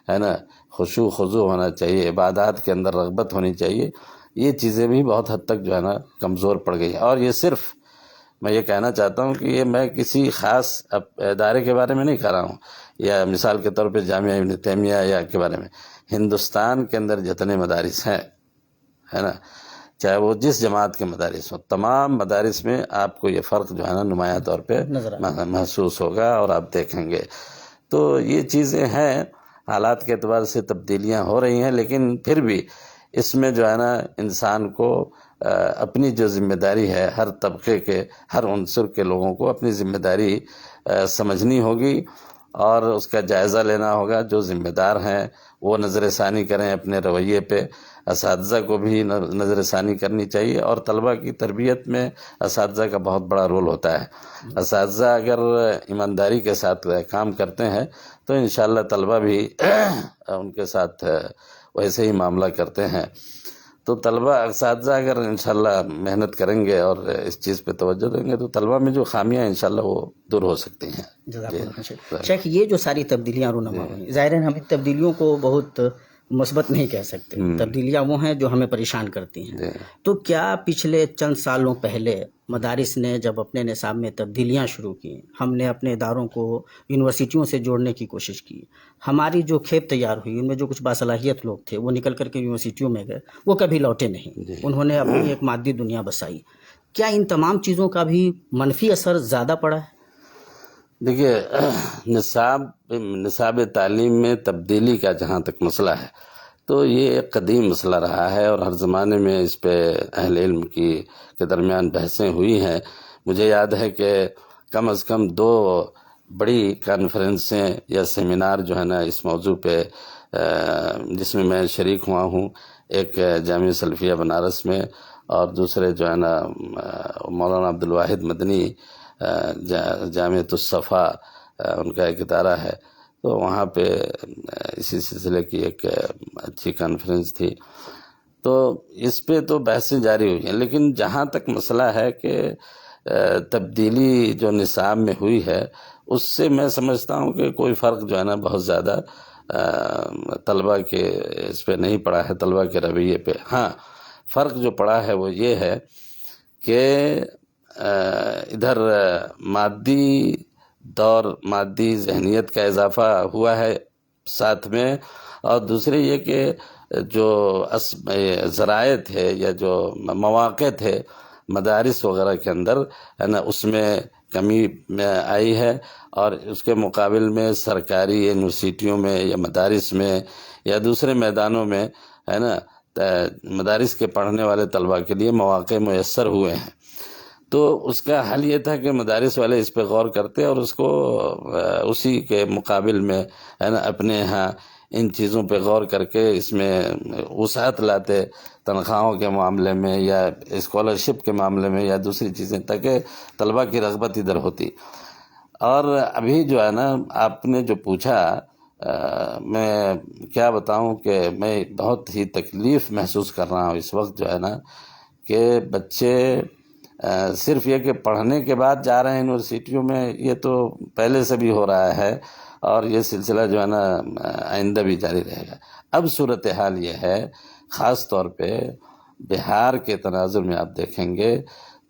ہے نا، خشوع خضوع ہونا چاہیے، عبادات کے اندر رغبت ہونی چاہیے، یہ چیزیں بھی بہت حد تک جو ہے نا کمزور پڑ گئی ہیں۔ اور یہ صرف میں یہ کہنا چاہتا ہوں کہ یہ میں کسی خاص ادارے کے بارے میں نہیں کہہ رہا ہوں، یا مثال کے طور پہ جامعہ ابن تیمیہ یا کے بارے میں، ہندوستان کے اندر جتنے مدارس ہیں، ہے نا، چاہے وہ جس جماعت کے مدارس ہوں، تمام مدارس میں آپ کو یہ فرق جو ہے نا نمایاں طور پہ محسوس ہوگا اور آپ دیکھیں گے۔ تو یہ چیزیں ہیں، حالات کے اعتبار سے تبدیلیاں ہو رہی ہیں، لیکن پھر بھی اس میں جو ہے نا انسان کو اپنی جو ذمہ داری ہے، ہر طبقے کے، ہر عنصر کے لوگوں کو اپنی ذمہ داری سمجھنی ہوگی اور اس کا جائزہ لینا ہوگا۔ جو ذمہ دار ہیں وہ نظر ثانی کریں اپنے رویے پہ، اساتذہ کو بھی نظر ثانی کرنی چاہیے، اور طلبہ کی تربیت میں اساتذہ کا بہت بڑا رول ہوتا ہے۔ اساتذہ اگر ایمانداری کے ساتھ کام کرتے ہیں تو انشاءاللہ طلبہ بھی ان کے ساتھ ویسے ہی معاملہ کرتے ہیں۔ تو طلبہ اساتذہ اگر انشاءاللہ محنت کریں گے اور اس چیز پہ توجہ دیں گے تو طلبہ میں جو خامیاں انشاءاللہ وہ دور ہو سکتی ہیں۔ جزاک اللہ خیر۔ شیخ، یہ جو ساری تبدیلیاں رونما ہوئی، ظاہر ہے ہم ان تبدیلیوں کو بہت مثبت نہیں کہہ سکتے، تبدیلیاں وہ ہیں جو ہمیں پریشان کرتی ہیں۔ تو کیا پچھلے چند سالوں پہلے مدارس نے جب اپنے نصاب میں تبدیلیاں شروع کی، ہم نے اپنے اداروں کو یونیورسٹیوں سے جوڑنے کی کوشش کی، ہماری جو کھیپ تیار ہوئی ان میں جو کچھ باصلاحیت لوگ تھے وہ نکل کر کے یونیورسٹیوں میں گئے، وہ کبھی لوٹے نہیں، انہوں نے اپنی ایک مادی دنیا بسائی۔ کیا ان تمام چیزوں کا بھی منفی اثر زیادہ پڑا ہے؟ دیکھیے، نصاب تعلیم میں تبدیلی کا جہاں تک مسئلہ ہے تو یہ ایک قدیم مسئلہ رہا ہے، اور ہر زمانے میں اس پہ اہل علم کے درمیان بحثیں ہوئی ہیں۔ مجھے یاد ہے کہ کم از کم 2 بڑی کانفرنسیں یا سیمینار جو ہے نا اس موضوع پہ جس میں میں شریک ہوا ہوں، ایک جامعہ سلفیہ بنارس میں، اور دوسرے جو ہے نا مولانا عبدالواحد مدنی جامعۃ الصفا ان کا ایک ادارہ ہے، تو وہاں پہ اسی سلسلے کی ایک اچھی کانفرنس تھی۔ تو اس پہ تو بحثیں جاری ہوئی ہیں، لیکن جہاں تک مسئلہ ہے کہ تبدیلی جو نصاب میں ہوئی ہے اس سے میں سمجھتا ہوں کہ کوئی فرق جو ہے نا بہت زیادہ طلبہ کے اس پہ نہیں پڑا ہے، طلبہ کے رویے پہ۔ ہاں، فرق جو پڑا ہے وہ یہ ہے کہ ادھر مادی دور، مادی ذہنیت کا اضافہ ہوا ہے ساتھ میں، اور دوسرے یہ کہ جو ذرائع تھے یا جو مواقع تھے مدارس وغیرہ کے اندر، ہے نا، اس میں کمی آئی ہے، اور اس کے مقابل میں سرکاری یونیورسٹیوں میں یا مدارس میں یا دوسرے میدانوں میں، ہے نا، مدارس کے پڑھنے والے طلباء کے لیے مواقع میسر ہوئے ہیں۔ تو اس کا حل یہ تھا کہ مدارس والے اس پہ غور کرتے اور اس کو اسی کے مقابل میں، ہے نا، اپنے ہاں ان چیزوں پہ غور کر کے اس میں وسعت لاتے، تنخواہوں کے معاملے میں یا اسکالرشپ کے معاملے میں یا دوسری چیزیں، تاکہ طلباء کی رغبت ادھر ہوتی۔ اور ابھی جو ہے نا آپ نے جو پوچھا، میں کیا بتاؤں کہ میں بہت ہی تکلیف محسوس کر رہا ہوں اس وقت جو ہے نا کہ بچے صرف یہ کہ پڑھنے کے بعد جا رہے ہیں یونیورسٹیوں میں، یہ تو پہلے سے بھی ہو رہا ہے اور یہ سلسلہ جو ہے نا آئندہ بھی جاری رہے گا۔ اب صورتحال یہ ہے، خاص طور پہ بہار کے تناظر میں آپ دیکھیں گے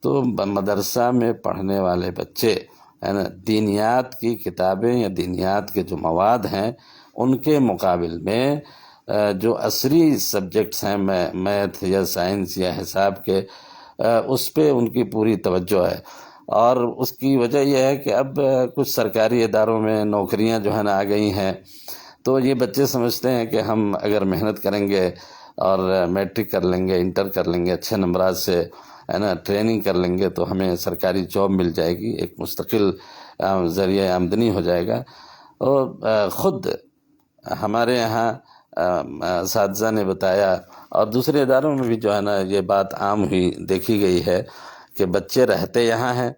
تو مدرسہ میں پڑھنے والے بچے، ہے نا، دینیات کی کتابیں یا دینیات کے جو مواد ہیں ان کے مقابل میں جو عصری سبجیکٹس ہیں، میتھ یا سائنس یا حساب کے، اس پہ ان کی پوری توجہ ہے۔ اور اس کی وجہ یہ ہے کہ اب کچھ سرکاری اداروں میں نوکریاں جو ہے نا آ گئی ہیں، تو یہ بچے سمجھتے ہیں کہ ہم اگر محنت کریں گے اور میٹرک کر لیں گے، انٹر کر لیں گے اچھے نمبرات سے، ہے نا، ٹریننگ کر لیں گے تو ہمیں سرکاری جاب مل جائے گی، ایک مستقل ذریعہ آمدنی ہو جائے گا۔ اور خود ہمارے یہاں اساتذہ نے بتایا اور دوسرے اداروں میں بھی جو ہے نا یہ بات عام ہوئی، دیکھی گئی ہے کہ بچے رہتے یہاں ہیں،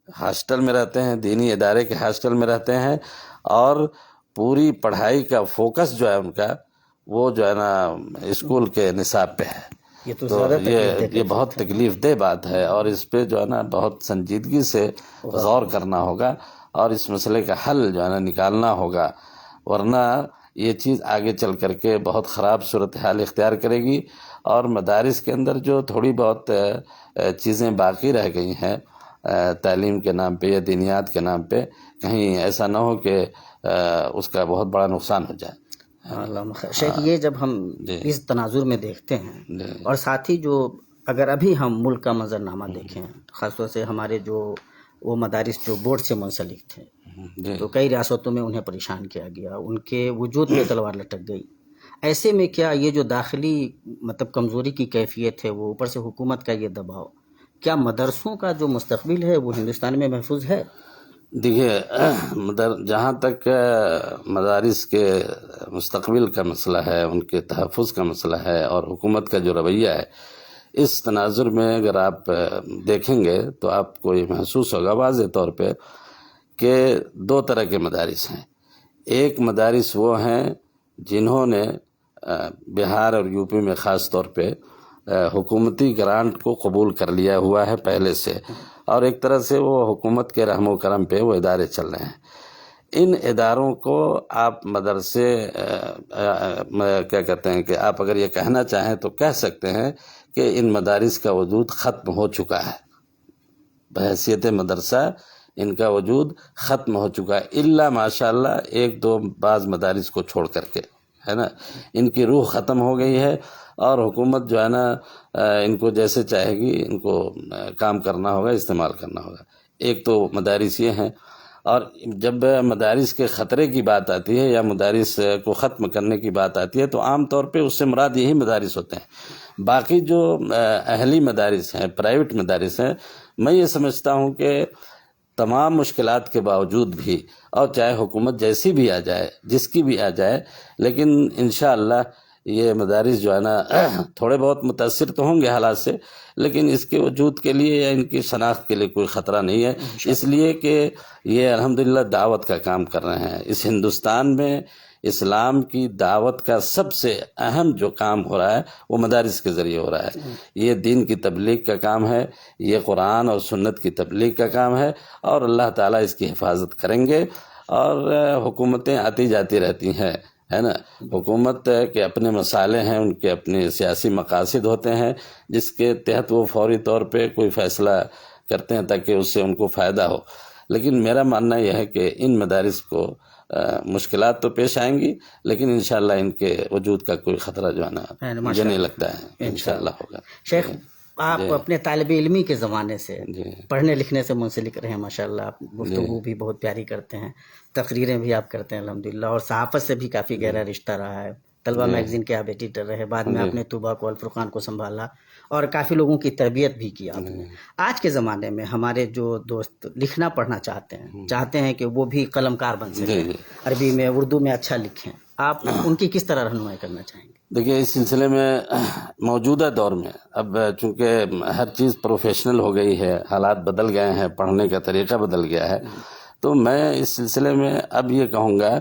ہاسٹل میں رہتے ہیں، دینی ادارے کے ہاسٹل میں رہتے ہیں، اور پوری پڑھائی کا فوکس جو ہے ان کا وہ جو ہے نا اسکول کے نصاب پہ ہے۔ تو یہ بہت تکلیف دہ بات ہے، اور اس پہ جو ہے نا بہت سنجیدگی سے غور کرنا ہوگا اور اس مسئلے کا حل جو ہے نا نکالنا ہوگا، ورنہ یہ چیز آگے چل کر کے بہت خراب صورتحال اختیار کرے گی، اور مدارس کے اندر جو تھوڑی بہت چیزیں باقی رہ گئی ہیں تعلیم کے نام پہ یا دینیات کے نام پہ، کہیں ایسا نہ ہو کہ اس کا بہت بڑا نقصان ہو جائے۔ علامہ خیر شیخ، یہ جب ہم اس تناظر میں دیکھتے ہیں اور ساتھ ہی جو اگر ابھی ہم ملک کا منظرنامہ دیکھیں، خاص طور سے ہمارے جو وہ مدارس جو بورڈ سے منسلک تھے تو کئی ریاستوں میں انہیں پریشان کیا گیا، ان کے وجود پہ تلوار لٹک گئی، ایسے میں کیا یہ جو داخلی مطلب کمزوری کی کیفیت ہے، وہ اوپر سے حکومت کا یہ دباؤ، کیا مدرسوں کا جو مستقبل ہے وہ ہندوستان میں محفوظ ہے؟ دیکھیے، جہاں تک مدارس کے مستقبل کا مسئلہ ہے، ان کے تحفظ کا مسئلہ ہے، اور حکومت کا جو رویہ ہے، اس تناظر میں اگر آپ دیکھیں گے تو آپ کو یہ محسوس ہوگا واضح طور پہ کہ دو طرح کے مدارس ہیں۔ ایک مدارس وہ ہیں جنہوں نے بہار اور یو پی میں خاص طور پہ حکومتی گرانٹ کو قبول کر لیا ہوا ہے پہلے سے، اور ایک طرح سے وہ حکومت کے رحم و کرم پہ وہ ادارے چل رہے ہیں۔ ان اداروں کو آپ مدرسے کیا کہتے ہیں کہ آپ اگر یہ کہنا چاہیں تو کہہ سکتے ہیں کہ ان مدارس کا وجود ختم ہو چکا ہے، بحیثیت مدرسہ ان کا وجود ختم ہو چکا ہے، الا ماشاء اللہ ایک دو بعض مدارس کو چھوڑ کر کے، ہے نا۔ ان کی روح ختم ہو گئی ہے، اور حکومت جو ہے نا ان کو جیسے چاہے گی ان کو کام کرنا ہوگا، استعمال کرنا ہوگا۔ ایک تو مدارس یہ ہیں، اور جب مدارس کے خطرے کی بات آتی ہے یا مدارس کو ختم کرنے کی بات آتی ہے تو عام طور پہ اس سے مراد یہی مدارس ہوتے ہیں۔ باقی جو اہلی مدارس ہیں، پرائیویٹ مدارس ہیں، میں یہ سمجھتا ہوں کہ تمام مشکلات کے باوجود بھی، اور چاہے حکومت جیسی بھی آ جائے، جس کی بھی آ جائے، لیکن انشاءاللہ یہ مدارس جو ہے نا تھوڑے بہت متاثر تو ہوں گے حالات سے، لیکن اس کے وجود کے لیے یا ان کی شناخت کے لیے کوئی خطرہ نہیں ہے، اس لیے کہ یہ الحمدللہ دعوت کا کام کر رہے ہیں۔ اس ہندوستان میں اسلام کی دعوت کا سب سے اہم جو کام ہو رہا ہے وہ مدارس کے ذریعے ہو رہا ہے۔ یہ دین کی تبلیغ کا کام ہے، یہ قرآن اور سنت کی تبلیغ کا کام ہے، اور اللہ تعالیٰ اس کی حفاظت کریں گے۔ اور حکومتیں آتی جاتی رہتی ہیں، ہے نا۔ حکومت کے اپنے مسائل ہیں، ان کے اپنے سیاسی مقاصد ہوتے ہیں، جس کے تحت وہ فوری طور پہ کوئی فیصلہ کرتے ہیں تاکہ اس سے ان کو فائدہ ہو۔ لیکن میرا ماننا یہ ہے کہ ان مدارس کو مشکلات تو پیش آئیں گی، لیکن انشاءاللہ ان کے وجود کا کوئی خطرہ جو ہے نا مجھے نہیں لگتا ہے، انشاءاللہ ہوگا۔ شیخ، آپ اپنے طالب علمی کے زمانے سے پڑھنے لکھنے سے منسلک رہے ہیں، ماشاءاللہ آپ گفتگو بھی بہت پیاری کرتے ہیں، تقریریں بھی آپ کرتے ہیں الحمدللہ، اور صحافت سے بھی کافی گہرا رشتہ رہا ہے۔ طلبہ میگزین کے آپ ایڈیٹر رہے، بعد میں آپ نے طوبہ کو، الفرقان کو سنبھالا، اور کافی لوگوں کی تربیت بھی کی آپ نے۔ آج کے زمانے میں ہمارے جو دوست لکھنا پڑھنا چاہتے ہیں کہ وہ بھی قلم کار بن سکیں، عربی میں اردو میں اچھا لکھیں، آپ ان کی کس طرح رہنمائی کرنا چاہیں گے؟ دیکھیے، اس سلسلے میں موجودہ دور میں اب چونکہ ہر چیز پروفیشنل ہو گئی ہے، حالات بدل گئے ہیں، پڑھنے کا طریقہ بدل گیا ہے، تو میں اس سلسلے میں اب یہ کہوں گا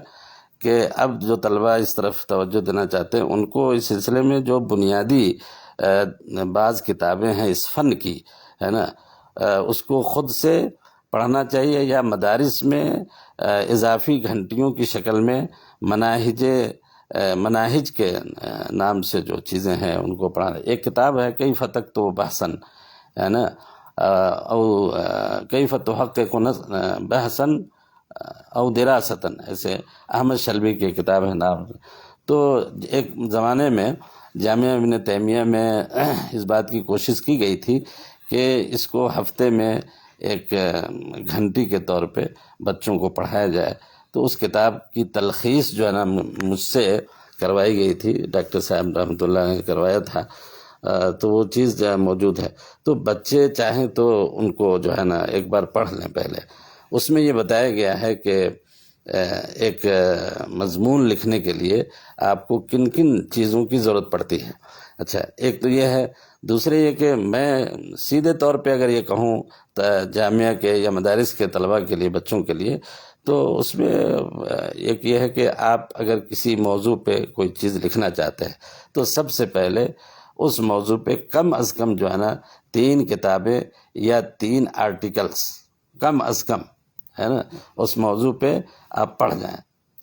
کہ اب جو طلبہ اس طرف توجہ دینا چاہتے ہیں ان کو اس سلسلے میں جو بنیادی بعض کتابیں ہیں اس فن کی، ہے نا، اس کو خود سے پڑھنا چاہیے، یا مدارس میں اضافی گھنٹیوں کی شکل میں مناہج کے نام سے جو چیزیں ہیں ان کو پڑھانا۔ ایک کتاب ہے کیف تکتب بحثاً، ہے نا، او کیف تحقق بحثاً او دراستاً، ایسے احمد شلبی کی کتاب ہے نام۔ تو ایک زمانے میں جامعہ ابن تیمیہ میں اس بات کی کوشش کی گئی تھی کہ اس کو ہفتے میں ایک گھنٹی کے طور پہ بچوں کو پڑھایا جائے، تو اس کتاب کی تلخیص جو ہے نا مجھ سے کروائی گئی تھی، ڈاکٹر صاحب رحمۃ اللہ نے کروایا تھا، تو وہ چیز جو ہے موجود ہے۔ تو بچے چاہیں تو ان کو جو ہے نا ایک بار پڑھ لیں پہلے۔ اس میں یہ بتایا گیا ہے کہ ایک مضمون لکھنے کے لیے آپ کو کن کن چیزوں کی ضرورت پڑتی ہے۔ اچھا، ایک تو یہ ہے، دوسرے یہ کہ میں سیدھے طور پہ اگر یہ کہوں جامعہ کے یا مدارس کے طلباء کے لیے، بچوں کے لیے، تو اس میں ایک یہ ہے کہ آپ اگر کسی موضوع پہ کوئی چیز لکھنا چاہتے ہیں تو سب سے پہلے اس موضوع پہ کم از کم جو ہے نا 3 کتابیں یا 3 آرٹیکلز کم از کم، ہے نا، اس موضوع پہ آپ پڑھ جائیں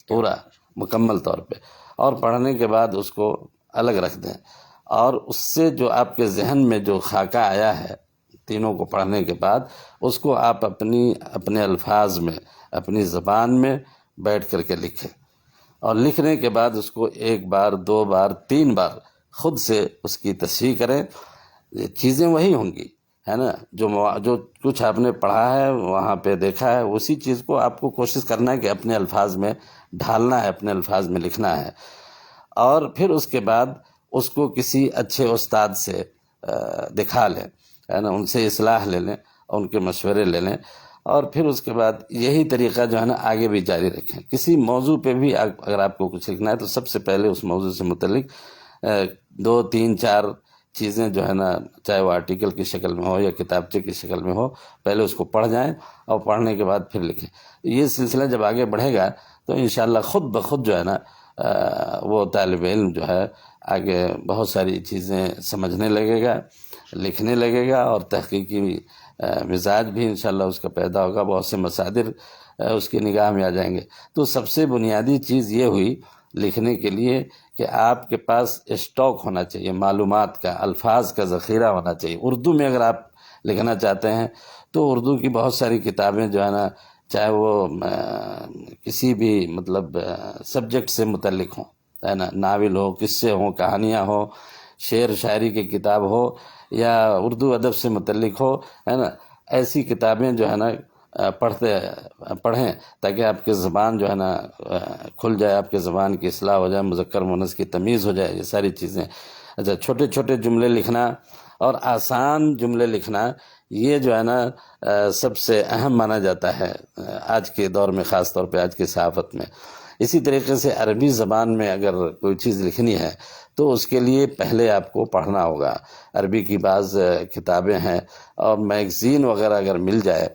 پورا، مکمل طور پہ، اور پڑھنے کے بعد اس کو الگ رکھ دیں، اور اس سے جو آپ کے ذہن میں جو خاکہ آیا ہے تینوں کو پڑھنے کے بعد، اس کو آپ اپنے الفاظ میں، اپنی زبان میں بیٹھ کر کے لکھیں، اور لکھنے کے بعد اس کو 1 بار 2 بار 3 بار خود سے اس کی تصحیح کریں۔ چیزیں وہی ہوں گی، ہے نا، جو کچھ آپ نے پڑھا ہے وہاں پہ دیکھا ہے، اسی چیز کو آپ کو کوشش کرنا ہے کہ اپنے الفاظ میں ڈھالنا ہے، اپنے الفاظ میں لکھنا ہے، اور پھر اس کے بعد اس کو کسی اچھے استاد سے دکھا لیں، ہے نا، ان سے اصلاح لے لیں اور ان کے مشورے لے لیں، اور پھر اس کے بعد یہی طریقہ جو ہے نا آگے بھی جاری رکھیں۔ کسی موضوع پہ بھی اگر آپ کو کچھ لکھنا ہے تو سب سے پہلے اس موضوع سے متعلق 2 3 4 چیزیں جو ہے نا، چاہے وہ آرٹیکل کی شکل میں ہو یا کتابچے کی شکل میں ہو، پہلے اس کو پڑھ جائیں اور پڑھنے کے بعد پھر لکھیں۔ یہ سلسلہ جب آگے بڑھے گا تو انشاءاللہ خود بخود جو ہے نا وہ طالب علم جو ہے آگے بہت ساری چیزیں سمجھنے لگے گا، لکھنے لگے گا، اور تحقیقی مزاج بھی انشاءاللہ اس کا پیدا ہوگا، بہت سے مصادر اس کی نگاہ میں آ جائیں گے۔ تو سب سے بنیادی چیز یہ ہوئی لکھنے کے لیے کہ آپ کے پاس اسٹاک ہونا چاہیے، معلومات کا، الفاظ کا ذخیرہ ہونا چاہیے۔ اردو میں اگر آپ لکھنا چاہتے ہیں تو اردو کی بہت ساری کتابیں جو ہے نا، چاہے وہ کسی بھی مطلب سبجیکٹ سے متعلق ہوں، ہے نا، ناول ہو، قصے ہوں، کہانیاں ہوں، شعر شاعری کی کتاب ہو، یا اردو ادب سے متعلق ہو، ہے نا، ایسی کتابیں جو ہے نا پڑھیں تاکہ آپ کی زبان جو ہے نا کھل جائے، آپ کی زبان کی اصلاح ہو جائے، مذکر مؤنث کی تمیز ہو جائے، یہ ساری چیزیں۔ اچھا، چھوٹے چھوٹے جملے لکھنا اور آسان جملے لکھنا، یہ جو ہے نا سب سے اہم مانا جاتا ہے آج کے دور میں، خاص طور پہ آج کی صحافت میں۔ اسی طریقے سے عربی زبان میں اگر کوئی چیز لکھنی ہے تو اس کے لیے پہلے آپ کو پڑھنا ہوگا۔ عربی کی بعض کتابیں ہیں اور میگزین وغیرہ اگر مل جائے،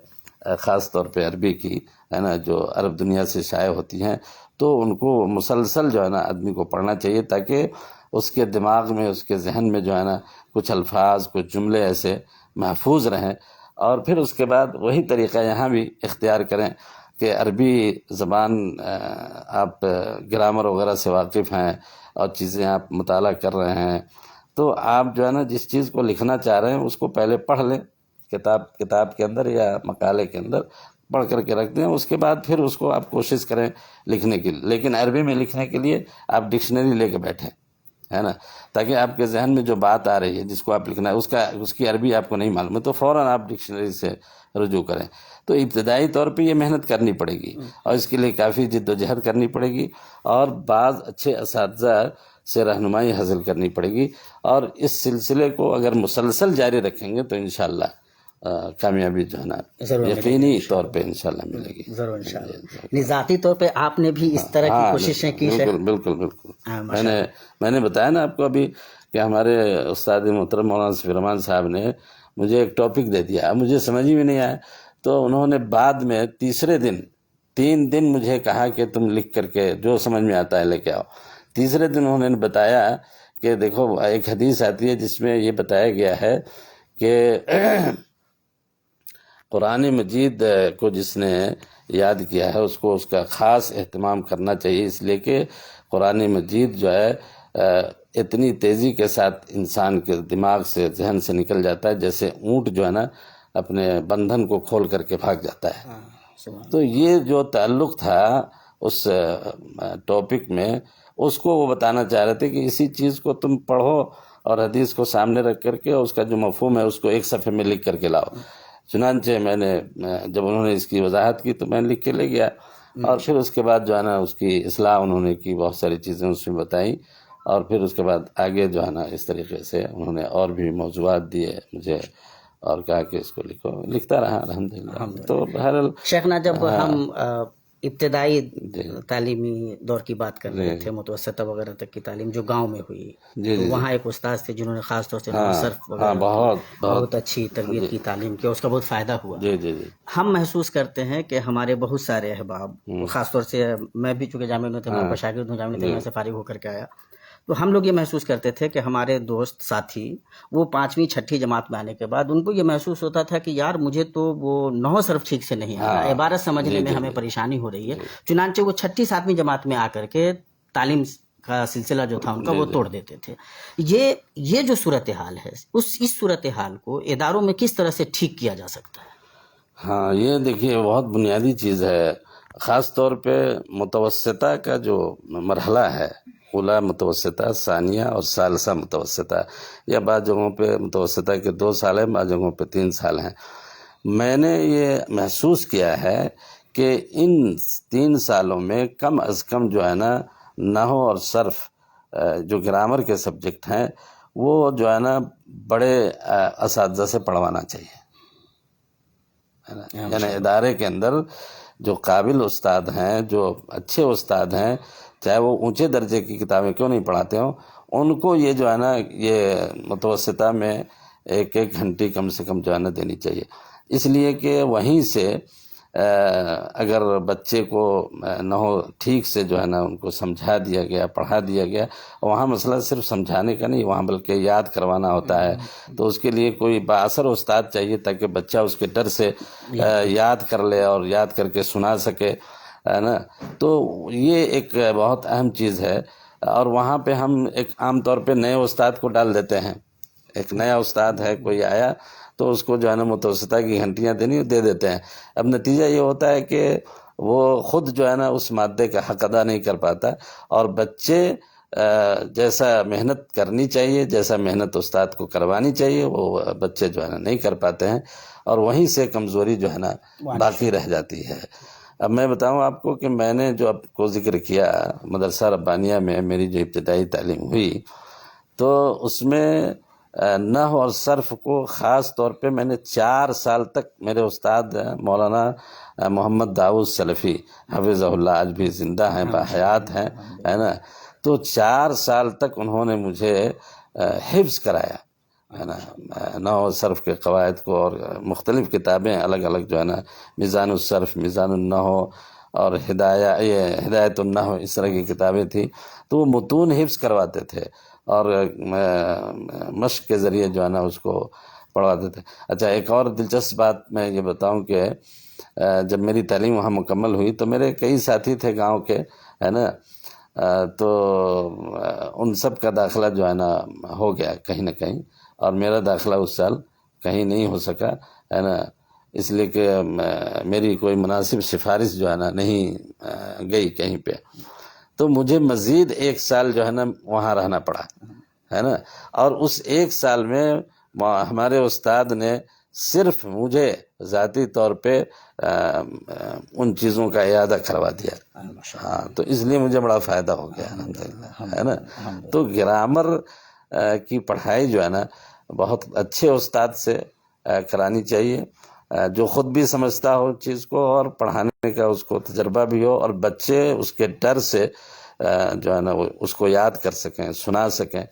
خاص طور پہ عربی کی، ہے نا، جو عرب دنیا سے شائع ہوتی ہیں، تو ان کو مسلسل جو ہے نا آدمی کو پڑھنا چاہیے تاکہ اس کے دماغ میں، اس کے ذہن میں جو ہے نا کچھ الفاظ، کچھ جملے ایسے محفوظ رہیں، اور پھر اس کے بعد وہی طریقہ یہاں بھی اختیار کریں کہ عربی زبان آپ گرامر وغیرہ سے واقف ہیں اور چیزیں آپ مطالعہ کر رہے ہیں، تو آپ جو ہے نا جس چیز کو لکھنا چاہ رہے ہیں اس کو پہلے پڑھ لیں، کتاب کے اندر یا مقالے کے اندر پڑھ کر کے رکھ دیں، اس کے بعد پھر اس کو آپ کوشش کریں لکھنے کی۔ لیکن عربی میں لکھنے کے لیے آپ ڈکشنری لے کے بیٹھیں، ہے نا، تاکہ آپ کے ذہن میں جو بات آ رہی ہے جس کو آپ لکھنا ہے اس کی عربی آپ کو نہیں معلوم ہے تو فوراً آپ ڈکشنری سے رجوع کریں۔ تو ابتدائی طور پہ یہ محنت کرنی پڑے گی اور اس کے لیے کافی جد و جہد کرنی پڑے گی، اور بعض اچھے اساتذہ سے رہنمائی حاصل کرنی پڑے گی، اور اس سلسلے کو اگر مسلسل جاری رکھیں گے تو انشاءاللہ کامیابی جو ہے نا یقینی طور پہ انشاءاللہ ملے گی۔ ضرور انشاءاللہ۔ ذاتی طور پہ آپ نے بھی اس طرح کی کوششیں کی؟ بالکل میں نے بتایا نا آپ کو ابھی کہ ہمارے استاد محترم مولانا صفی الرحمن صاحب نے مجھے ایک ٹاپک دے دیا، مجھے سمجھ میں نہیں آیا، تو انہوں نے بعد میں تیسرے دن 3 دن مجھے کہا کہ تم لکھ کر کے جو سمجھ میں آتا ہے لے کے آؤ۔ تیسرے دن انہوں نے بتایا کہ دیکھو ایک حدیث آتی ہے جس میں یہ بتایا گیا ہے کہ قرآن مجید کو جس نے یاد کیا ہے اس کو اس کا خاص اہتمام کرنا چاہیے، اس لیے کہ قرآن مجید جو ہے اتنی تیزی کے ساتھ انسان کے دماغ سے، ذہن سے نکل جاتا ہے جیسے اونٹ جو ہے نا اپنے بندھن کو کھول کر کے بھاگ جاتا ہے۔ تو یہ جو تعلق تھا اس ٹاپک میں، اس کو وہ بتانا چاہ رہے تھے کہ اسی چیز کو تم پڑھو اور حدیث کو سامنے رکھ کر کے اس کا جو مفہوم ہے اس کو ایک صفحے میں لکھ کر کے لاؤ۔ چنانچہ میں نے جب انہوں نے اس کی وضاحت کی تو میں لکھ کے لے گیا، اور پھر اس کے بعد جو ہے نا اس کی اصلاح انہوں نے کی، بہت ساری چیزیں اس میں بتائیں، اور پھر اس کے بعد آگے جو ہے نا اس طریقے سے انہوں نے اور بھی موضوعات دیے مجھے اور کہا کہ اس کو لکھو، لکھتا رہا الحمدللہ۔ تو بہرحال شیخنا، جب ہم ابتدائی تعلیمی دور کی بات کر رہے تھے، متوسطہ وغیرہ تک کی تعلیم جو گاؤں میں ہوئی، تو وہاں ایک استاد تھے جنہوں نے خاص طور سے صرف بہت اچھی تربیت کی، تعلیم کی، اس کا بہت فائدہ ہوا۔ ہم محسوس کرتے ہیں کہ ہمارے بہت سارے احباب، خاص طور سے میں بھی چونکہ جامعہ میں تھا، میں آپ کا شاگرد ہوں، جامعہ میں سے فارغ ہو کر کے آیا، تو ہم لوگ یہ محسوس کرتے تھے کہ ہمارے دوست ساتھی وہ 5ویں 6ٹھی جماعت میں آنے کے بعد ان کو یہ محسوس ہوتا تھا کہ یار مجھے تو وہ نحو صرف ٹھیک سے نہیں آ رہا، ہاں عبارت سمجھنے جی میں جی ہمیں جی پریشانی ہو رہی ہے، جی چنانچہ وہ 6ٹھی 7ویں جماعت میں آ کر کے تعلیم کا سلسلہ جو تھا ان کا جی وہ جی توڑ دیتے تھے۔ یہ جو صورتحال ہے اس صورتحال کو اداروں میں کس طرح سے ٹھیک کیا جا سکتا ہے؟ ہاں، یہ دیکھیے بہت بنیادی چیز ہے، خاص طور پہ متوسطہ کا جو مرحلہ ہے، اولیٰ متوسطہ، ثانیہ اور ثالثہ متوسطہ، یا بعض جگہوں پہ متوسطہ کے 2 سال ہیں، بعض جگہوں پہ 3 سال ہیں۔ میں نے یہ محسوس کیا ہے کہ ان 3 سالوں میں کم از کم جو ہے نا نحو اور صرف جو گرامر کے سبجیکٹ ہیں وہ جو ہے نا بڑے اساتذہ سے پڑھوانا چاہیے، ہے نا؟ یعنی ادارے کے اندر جو قابل استاد ہیں، جو اچھے استاد ہیں، چاہے وہ اونچے درجے کی کتابیں کیوں نہیں پڑھاتے ہوں، ان کو یہ جو ہے نا یہ متوسطہ میں 1 گھنٹے کم سے کم جو ہے نا دینی چاہیے، اس لیے کہ وہیں سے اگر بچے کو نحو ٹھیک سے جو ہے نا ان کو سمجھا دیا گیا، پڑھا دیا گیا، وہاں مسئلہ صرف سمجھانے کا نہیں، وہاں بلکہ یاد کروانا ہوتا ہے، تو اس کے لیے کوئی بااثر استاد چاہیے تاکہ بچہ اس کے ڈر سے یاد کر لے اور یاد کر کے سنا سکے، ہے نا؟ تو یہ ایک بہت اہم چیز ہے، اور وہاں پہ ہم ایک عام طور پہ نئے استاد کو ڈال دیتے ہیں، ایک نیا استاد ہے کوئی آیا تو اس کو جو ہے نا متوسطہ کی گھنٹیاں دینی دے دیتے ہیں، اب نتیجہ یہ ہوتا ہے کہ وہ خود جو ہے نا اس مادے کا حق ادا نہیں کر پاتا، اور بچے جیسا محنت کرنی چاہیے، جیسا محنت استاد کو کروانی چاہیے، وہ بچے جو ہے نا نہیں کر پاتے ہیں، اور وہیں سے کمزوری جو ہے نا باقی رہ جاتی ہے۔ اب میں بتاؤں آپ کو کہ میں نے جو آپ کو ذکر کیا مدرسہ ربانیہ میں میری جو ابتدائی تعلیم ہوئی، تو اس میں نحو اور صرف کو خاص طور پہ میں نے 4 سال تک، میرے استاد مولانا محمد داؤد سلفی حفظہ اللہ آج بھی زندہ ہیں، باحیات ہیں، ہے نا؟ تو 4 سال تک انہوں نے مجھے حفظ کرایا، ہے نا، نحو و صرف کے قواعد کو، اور مختلف کتابیں الگ الگ جو ہے نا، میزان الصرف، میزان النحو اور ہدایت النحو، اس طرح کی کتابیں تھیں، تو وہ متون حفظ کرواتے تھے اور مشق کے ذریعے جو ہے نا اس کو پڑھواتے تھے۔ اچھا، ایک اور دلچسپ بات میں یہ بتاؤں کہ جب میری تعلیم وہاں مکمل ہوئی تو میرے کئی ساتھی تھے گاؤں کے، ہے نا، تو ان سب کا داخلہ جو ہے نا ہو گیا کہیں نہ کہیں، اور میرا داخلہ اس سال کہیں نہیں ہو سکا، ہے نا، اس لیے کہ میری کوئی مناسب سفارش جو ہے نا نہیں گئی کہیں پہ، تو مجھے مزید 1 سال جو ہے نا وہاں رہنا پڑا، ہے نا، اور اس 1 سال میں ہمارے استاد نے صرف مجھے ذاتی طور پہ ان چیزوں کا اعادہ کروا دیا، ہاں، تو اس لیے مجھے بڑا فائدہ ہو گیا الحمدللہ، ہے نا۔ تو گرامر کی پڑھائی جو ہے نا بہت اچھے استاد سے کرانی چاہیے، جو خود بھی سمجھتا ہو چیز کو اور پڑھانے کا اس کو تجربہ بھی ہو، اور بچے اس کے ڈر سے جو ہے نا وہ اس کو یاد کر سکیں، سنا سکیں،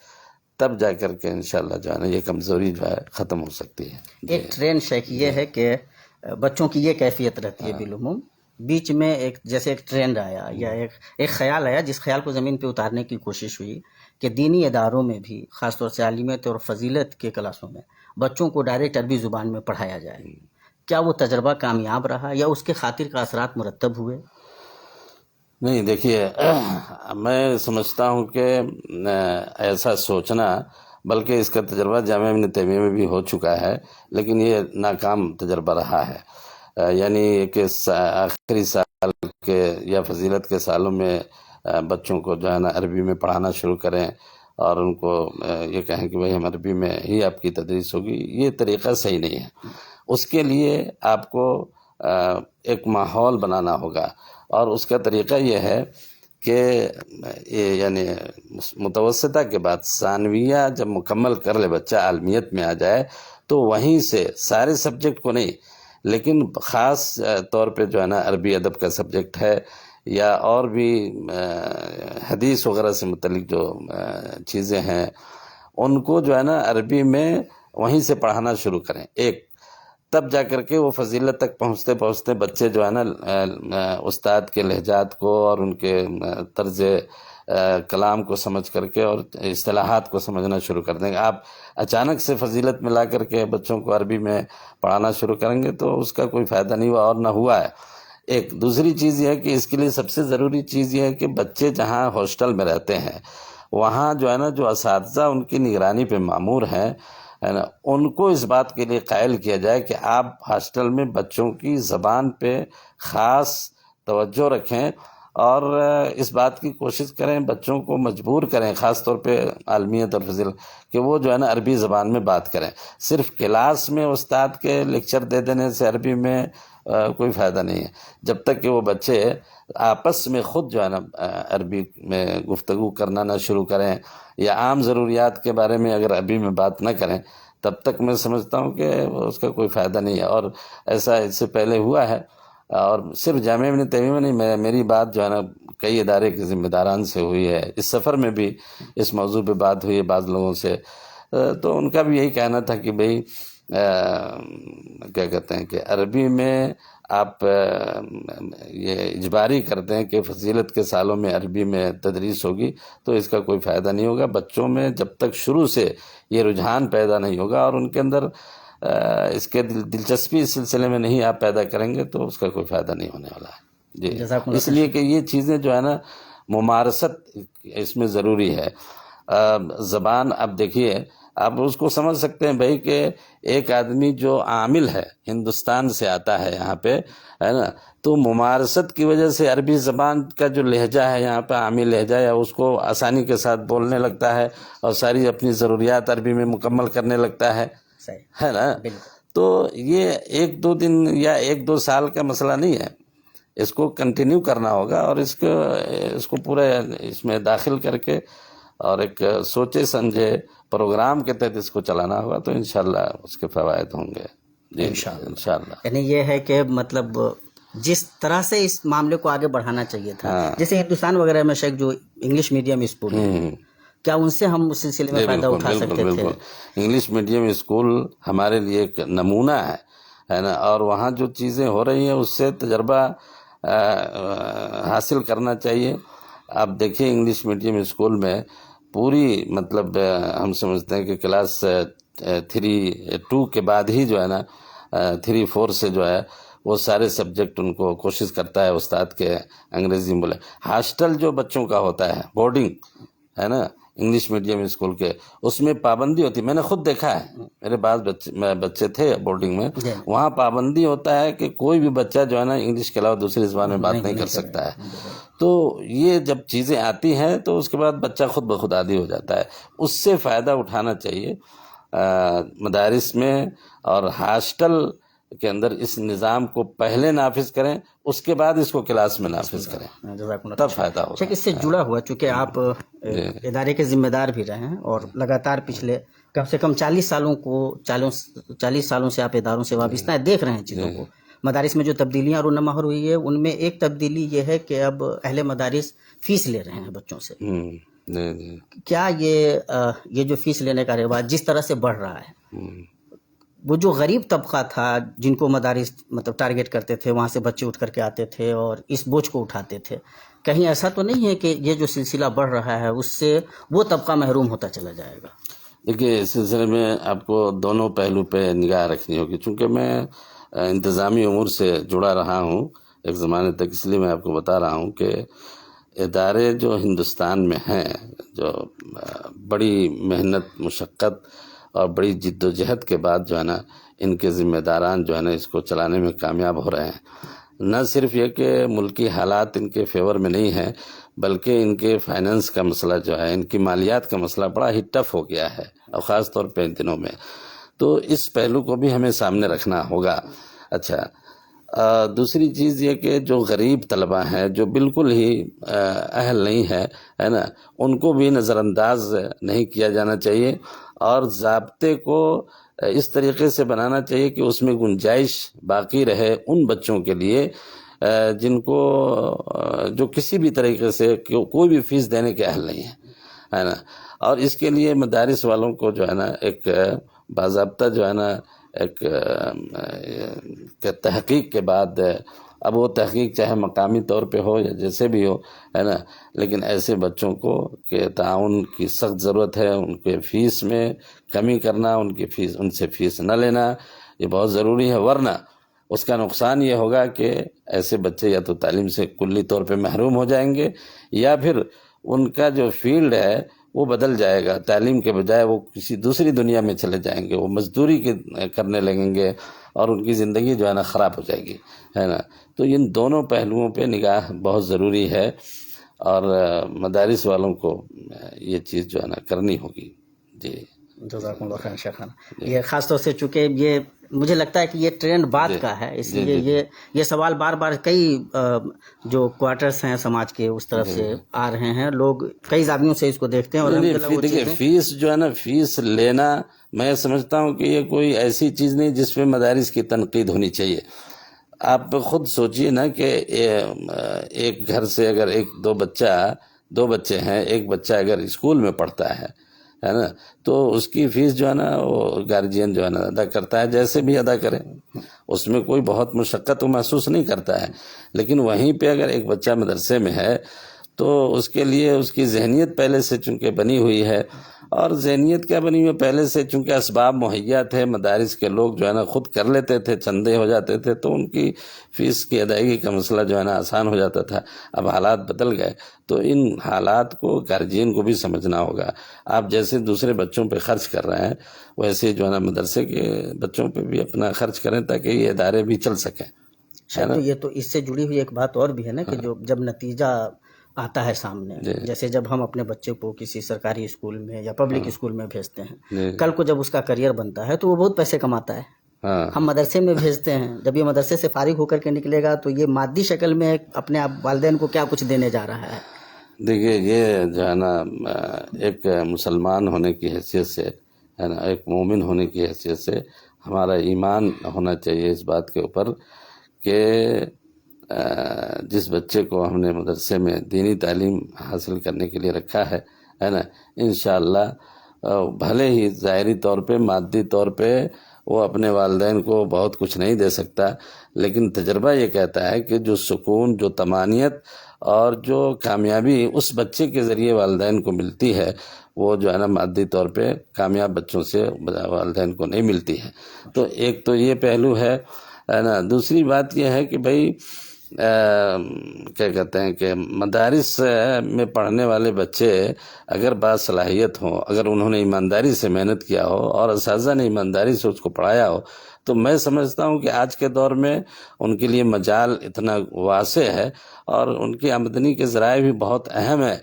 تب جا کر کے انشاءاللہ جو ہے نا یہ کمزوری جو ہے ختم ہو سکتی ہے۔ ایک ٹرینڈ شیخ یہ ہے کہ بچوں کی یہ کیفیت رہتی ہے بالعموم، بیچ میں جیسے ایک ٹرینڈ آیا یا ایک خیال آیا، جس خیال کو زمین پہ اتارنے کی کوشش ہوئی کہ دینی اداروں میں بھی خاص طور سے عالمیت اور فضیلت کے کلاسوں میں بچوں کو ڈائریکٹ عربی زبان میں پڑھایا جائے، کیا وہ تجربہ کامیاب رہا یا اس کے خاطر کا اثرات مرتب ہوئے؟ نہیں، دیکھیے، میں سمجھتا ہوں کہ ایسا سوچنا، بلکہ اس کا تجربہ جامعہ ابن تیمیہ میں بھی ہو چکا ہے، لیکن یہ ناکام تجربہ رہا ہے، یعنی کہ آخری سال کے یا فضیلت کے سالوں میں بچوں کو جو ہے نا عربی میں پڑھانا شروع کریں، اور ان کو یہ کہیں کہ بھئی ہم عربی میں ہی آپ کی تدریس ہوگی، یہ طریقہ صحیح نہیں ہے۔ اس کے لیے آپ کو ایک ماحول بنانا ہوگا، اور اس کا طریقہ یہ ہے کہ یعنی متوسطہ کے بعد ثانویہ جب مکمل کر لے بچہ، عالمیت میں آ جائے، تو وہیں سے سارے سبجیکٹ کو نہیں، لیکن خاص طور پہ جو ہے نا عربی ادب کا سبجیکٹ ہے، یا اور بھی حدیث وغیرہ سے متعلق جو چیزیں ہیں، ان کو جو ہے نا عربی میں وہیں سے پڑھانا شروع کریں، تب جا کر کے وہ فضیلت تک پہنچتے پہنچتے بچے جو ہے نا استاد کے لہجات کو اور ان کے طرز کلام کو سمجھ کر کے اور اصطلاحات کو سمجھنا شروع کر دیں گے. آپ اچانک سے فضیلت میں لا کر کے بچوں کو عربی میں پڑھانا شروع کریں گے تو اس کا کوئی فائدہ نہیں ہوا اور نہ ہوا ہے. ایک دوسری چیز یہ ہے کہ اس کے لیے سب سے ضروری چیز یہ ہے کہ بچے جہاں ہاسٹل میں رہتے ہیں وہاں جو ہے نا جو اساتذہ ان کی نگرانی پہ مامور ہیں ہے نا ان کو اس بات کے لیے قائل کیا جائے کہ آپ ہاسٹل میں بچوں کی زبان پہ خاص توجہ رکھیں اور اس بات کی کوشش کریں بچوں کو مجبور کریں خاص طور پہ عالمیت اور فضیلت کہ وہ جو ہے نا عربی زبان میں بات کریں. صرف کلاس میں استاد کے لیکچر دے دینے سے عربی میں کوئی فائدہ نہیں ہے جب تک کہ وہ بچے آپس میں خود جو ہے نا عربی میں گفتگو کرنا نہ شروع کریں یا عام ضروریات کے بارے میں اگر عربی میں بات نہ کریں تب تک میں سمجھتا ہوں کہ اس کا کوئی فائدہ نہیں ہے. اور ایسا اس سے پہلے ہوا ہے اور صرف جامعہ ابن تیمیہ میں نہیں میری بات جو ہے نا کئی ادارے کے ذمہ داران سے ہوئی ہے. اس سفر میں بھی اس موضوع پہ بات ہوئی ہے بعض لوگوں سے تو ان کا بھی یہی کہنا تھا کہ بھئی کیا کہتے ہیں کہ عربی میں آپ یہ اجباری کرتے ہیں کہ فضیلت کے سالوں میں عربی میں تدریس ہوگی تو اس کا کوئی فائدہ نہیں ہوگا. بچوں میں جب تک شروع سے یہ رجحان پیدا نہیں ہوگا اور ان کے اندر اس کے دلچسپی اس سلسلے میں نہیں آپ پیدا کریں گے تو اس کا کوئی فائدہ نہیں ہونے والا ہے. جی اس لیے کہ یہ چیزیں جو ہے نا ممارست اس میں ضروری ہے. زبان اب دیکھیے آپ اس کو سمجھ سکتے ہیں بھائی کہ ایک آدمی جو عامل ہے ہندوستان سے آتا ہے یہاں پہ ہے نا تو ممارست کی وجہ سے عربی زبان کا جو لہجہ ہے یہاں پہ عامی لہجہ ہے اس کو آسانی کے ساتھ بولنے لگتا ہے اور ساری اپنی ضروریات عربی میں مکمل کرنے لگتا ہے نا. تو یہ ایک دو دن یا ایک دو سال کا مسئلہ نہیں ہے. اس کو کنٹینیو کرنا ہوگا اور اس کو پورے اس میں داخل کر کے اور ایک سوچے سمجھے پروگرام کے تحت اس کو چلانا ہوگا تو انشاءاللہ اس کے فوائد ہوں گے. جی انشاءاللہ. یعنی یہ ہے کہ مطلب جس طرح سے اس معاملے کو آگے بڑھانا چاہیے تھا جیسے ہندوستان وغیرہ میں شیخ جو انگلش میڈیم اسکول ہیں کیا ان سے ہم اس سلسلے میں فائدہ اٹھا سکتے تھے؟ بالکل. انگلش میڈیم اسکول ہمارے لیے ایک نمونہ ہے نا اور وہاں جو چیزیں ہو رہی ہیں اس سے تجربہ حاصل کرنا چاہیے. آپ دیکھیں انگلش میڈیم اسکول میں پوری مطلب ہم سمجھتے ہیں کہ کلاس 3-2 کے بعد ہی جو ہے نا 3-4 سے جو ہے وہ سارے سبجیکٹ ان کو کوشش کرتا ہے استاد کے انگریزی میں بولے. ہاسٹل جو بچوں کا ہوتا ہے بورڈنگ ہے نا انگلش میڈیم اسکول کے اس میں پابندی ہوتی ہے. میں نے خود دیکھا ہے میرے بعض بچے تھے بورڈنگ میں وہاں پابندی ہوتا ہے کہ کوئی بھی بچہ جو ہے نا انگلش کے علاوہ دوسری زبان میں بات نہیں کر سکتا ہے. تو یہ جب چیزیں آتی ہیں تو اس کے بعد بچہ خود بخود عادی ہو جاتا ہے. اس سے فائدہ اٹھانا چاہیے مدارس میں اور ہاسٹل کے اندر اس نظام کو پہلے نافذ کریں اس کے بعد اس کو کلاس میں نافذ کریں تب فائدہ ہوگا. اس سے جڑا ہوا چونکہ آپ ادارے کے ذمہ دار بھی رہے ہیں اور لگاتار پچھلے کم سے کم 40 سالوں سے آپ اداروں سے وابستہ ہیں دیکھ رہے ہیں چیزوں کو. مدارس میں جو تبدیلیاں رونما ہوئی ہے ان میں ایک تبدیلی یہ ہے کہ اب اہل مدارس فیس لے رہے ہیں بچوں سے. کیا یہ جو فیس لینے کا رواج جس طرح سے بڑھ رہا ہے وہ جو غریب طبقہ تھا جن کو مدارس مطلب ٹارگٹ کرتے تھے وہاں سے بچے اٹھ کر کے آتے تھے اور اس بوجھ کو اٹھاتے تھے کہیں ایسا تو نہیں ہے کہ یہ جو سلسلہ بڑھ رہا ہے اس سے وہ طبقہ محروم ہوتا چلا جائے گا؟ دیکھیے اس سلسلے میں آپ کو دونوں پہلو پہ نگاہ رکھنی ہوگی چونکہ میں انتظامی امور سے جڑا رہا ہوں ایک زمانے تک. اس لیے میں آپ کو بتا رہا ہوں کہ ادارے جو ہندوستان میں ہیں جو بڑی محنت مشقت اور بڑی جد و جہد کے بعد جو ہے نا ان کے ذمہ داران جو ہے نا اس کو چلانے میں کامیاب ہو رہے ہیں. نہ صرف یہ کہ ملکی حالات ان کے فیور میں نہیں ہیں بلکہ ان کے فائننس کا مسئلہ جو ہے ان کی مالیات کا مسئلہ بڑا ہی ٹف ہو گیا ہے اور خاص طور پہ ان دنوں میں. تو اس پہلو کو بھی ہمیں سامنے رکھنا ہوگا. اچھا دوسری چیز یہ کہ جو غریب طلبہ ہیں جو بالکل ہی اہل نہیں ہے نا ان کو بھی نظر انداز نہیں کیا جانا چاہیے اور ضابطے کو اس طریقے سے بنانا چاہیے کہ اس میں گنجائش باقی رہے ان بچوں کے لیے جن کو جو کسی بھی طریقے سے کوئی بھی فیس دینے کے اہل نہیں ہے نا. اور اس کے لیے مدارس والوں کو جو ہے نا ایک باضابطہ جو ہے نا ایک تحقیق کے بعد اب وہ تحقیق چاہے مقامی طور پہ ہو یا جیسے بھی ہو، ہے نا، لیکن ایسے بچوں کو کہ تعاون کی سخت ضرورت ہے. ان کے فیس میں کمی کرنا، ان سے فیس نہ لینا، یہ بہت ضروری ہے. ورنہ اس کا نقصان یہ ہوگا کہ ایسے بچے یا تو تعلیم سے کلی طور پہ محروم ہو جائیں گے، یا پھر ان کا جو فیلڈ ہے وہ بدل جائے گا. تعلیم کے بجائے وہ کسی دوسری دنیا میں چلے جائیں گے، وہ مزدوری کرنے لگیں گے اور ان کی زندگی جو ہے نا خراب ہو جائے گی، ہے نا. تو ان دونوں پہلوؤں پہ نگاہ بہت ضروری ہے، اور مدارس والوں کو یہ چیز جو ہے نا کرنی ہوگی. جی جزاکم اللہ خیر شیخنا. یہ خاص طور سے چونکہ یہ مجھے لگتا ہے کہ یہ ٹرینڈ بعد کا ہے، اس لیے یہ سوال بار بار کئی جو کوارٹرز ہیں سماج کے اس طرف سے آ رہے ہیں، لوگ کئی زاویوں سے اس کو دیکھتے ہیں. اور دیکھیے فیس جو ہے نا، فیس لینا میں سمجھتا ہوں کہ یہ کوئی ایسی چیز نہیں جس پہ مدارس کی تنقید ہونی چاہیے. آپ خود سوچئے نا کہ ایک گھر سے اگر دو بچے ہیں، ایک بچہ اگر اسکول میں پڑھتا ہے نا، تو اس کی فیس جو ہے نا وہ گارجین جو ہے نا ادا کرتا ہے، جیسے بھی ادا کرے، اس میں کوئی بہت مشقت محسوس نہیں کرتا ہے. لیکن وہیں پہ اگر ایک بچہ مدرسے میں ہے تو اس کے لیے اس کی ذہنیت پہلے سے چونکہ بنی ہوئی ہے، اور ذہنیت کیا بنی ہوئی پہلے سے، چونکہ اسباب مہیا تھے، مدارس کے لوگ جو ہے نا خود کر لیتے تھے، چندے ہو جاتے تھے، تو ان کی فیس کی ادائیگی کا مسئلہ جو ہے نا آسان ہو جاتا تھا. اب حالات بدل گئے، تو ان حالات کو گارجین کو بھی سمجھنا ہوگا. آپ جیسے دوسرے بچوں پہ خرچ کر رہے ہیں، ویسے جو ہے نا مدرسے کے بچوں پہ بھی اپنا خرچ کریں تاکہ یہ ادارے بھی چل سکیں. تو یہ تو اس سے جڑی ہوئی ایک بات اور بھی ہے نا کہ جب نتیجہ آتا ہے سامنے، جیسے جب ہم اپنے بچے کو کسی سرکاری اسکول میں یا پبلک اسکول میں بھیجتے ہیں، کل کو جب اس کا کریئر بنتا ہے تو وہ بہت پیسے کماتا ہے. ہم مدرسے میں بھیجتے ہیں، جب یہ مدرسے سے فارغ ہو کر کے نکلے گا تو یہ مادی شکل میں اپنے والدین کو کیا کچھ دینے جا رہا ہے. دیکھیے یہ جو ہے نا ایک مسلمان ہونے کی حیثیت سے، ہے نا، ایک مومن ہونے کی حیثیت سے ہمارا ایمان ہونا چاہیے اس بات کے اوپر کہ جس بچے کو ہم نے مدرسے میں دینی تعلیم حاصل کرنے کے لیے رکھا ہے نا، انشاءاللہ بھلے ہی ظاہری طور پہ، مادی طور پہ وہ اپنے والدین کو بہت کچھ نہیں دے سکتا، لیکن تجربہ یہ کہتا ہے کہ جو سکون، جو طمانینت اور جو کامیابی اس بچے کے ذریعے والدین کو ملتی ہے، وہ جو ہے نا مادی طور پہ کامیاب بچوں سے والدین کو نہیں ملتی ہے. تو ایک تو یہ پہلو ہے نا. دوسری بات یہ ہے کہ بھائی کیا کہتے ہیں کہ مدارس میں پڑھنے والے بچے اگر باصلاحیت ہوں، اگر انہوں نے ایمانداری سے محنت کیا ہو اور اساتذہ نے ایمانداری سے اس کو پڑھایا ہو، تو میں سمجھتا ہوں کہ آج کے دور میں ان کے لیے مجال اتنا واسع ہے اور ان کی آمدنی کے ذرائع بھی بہت اہم ہے،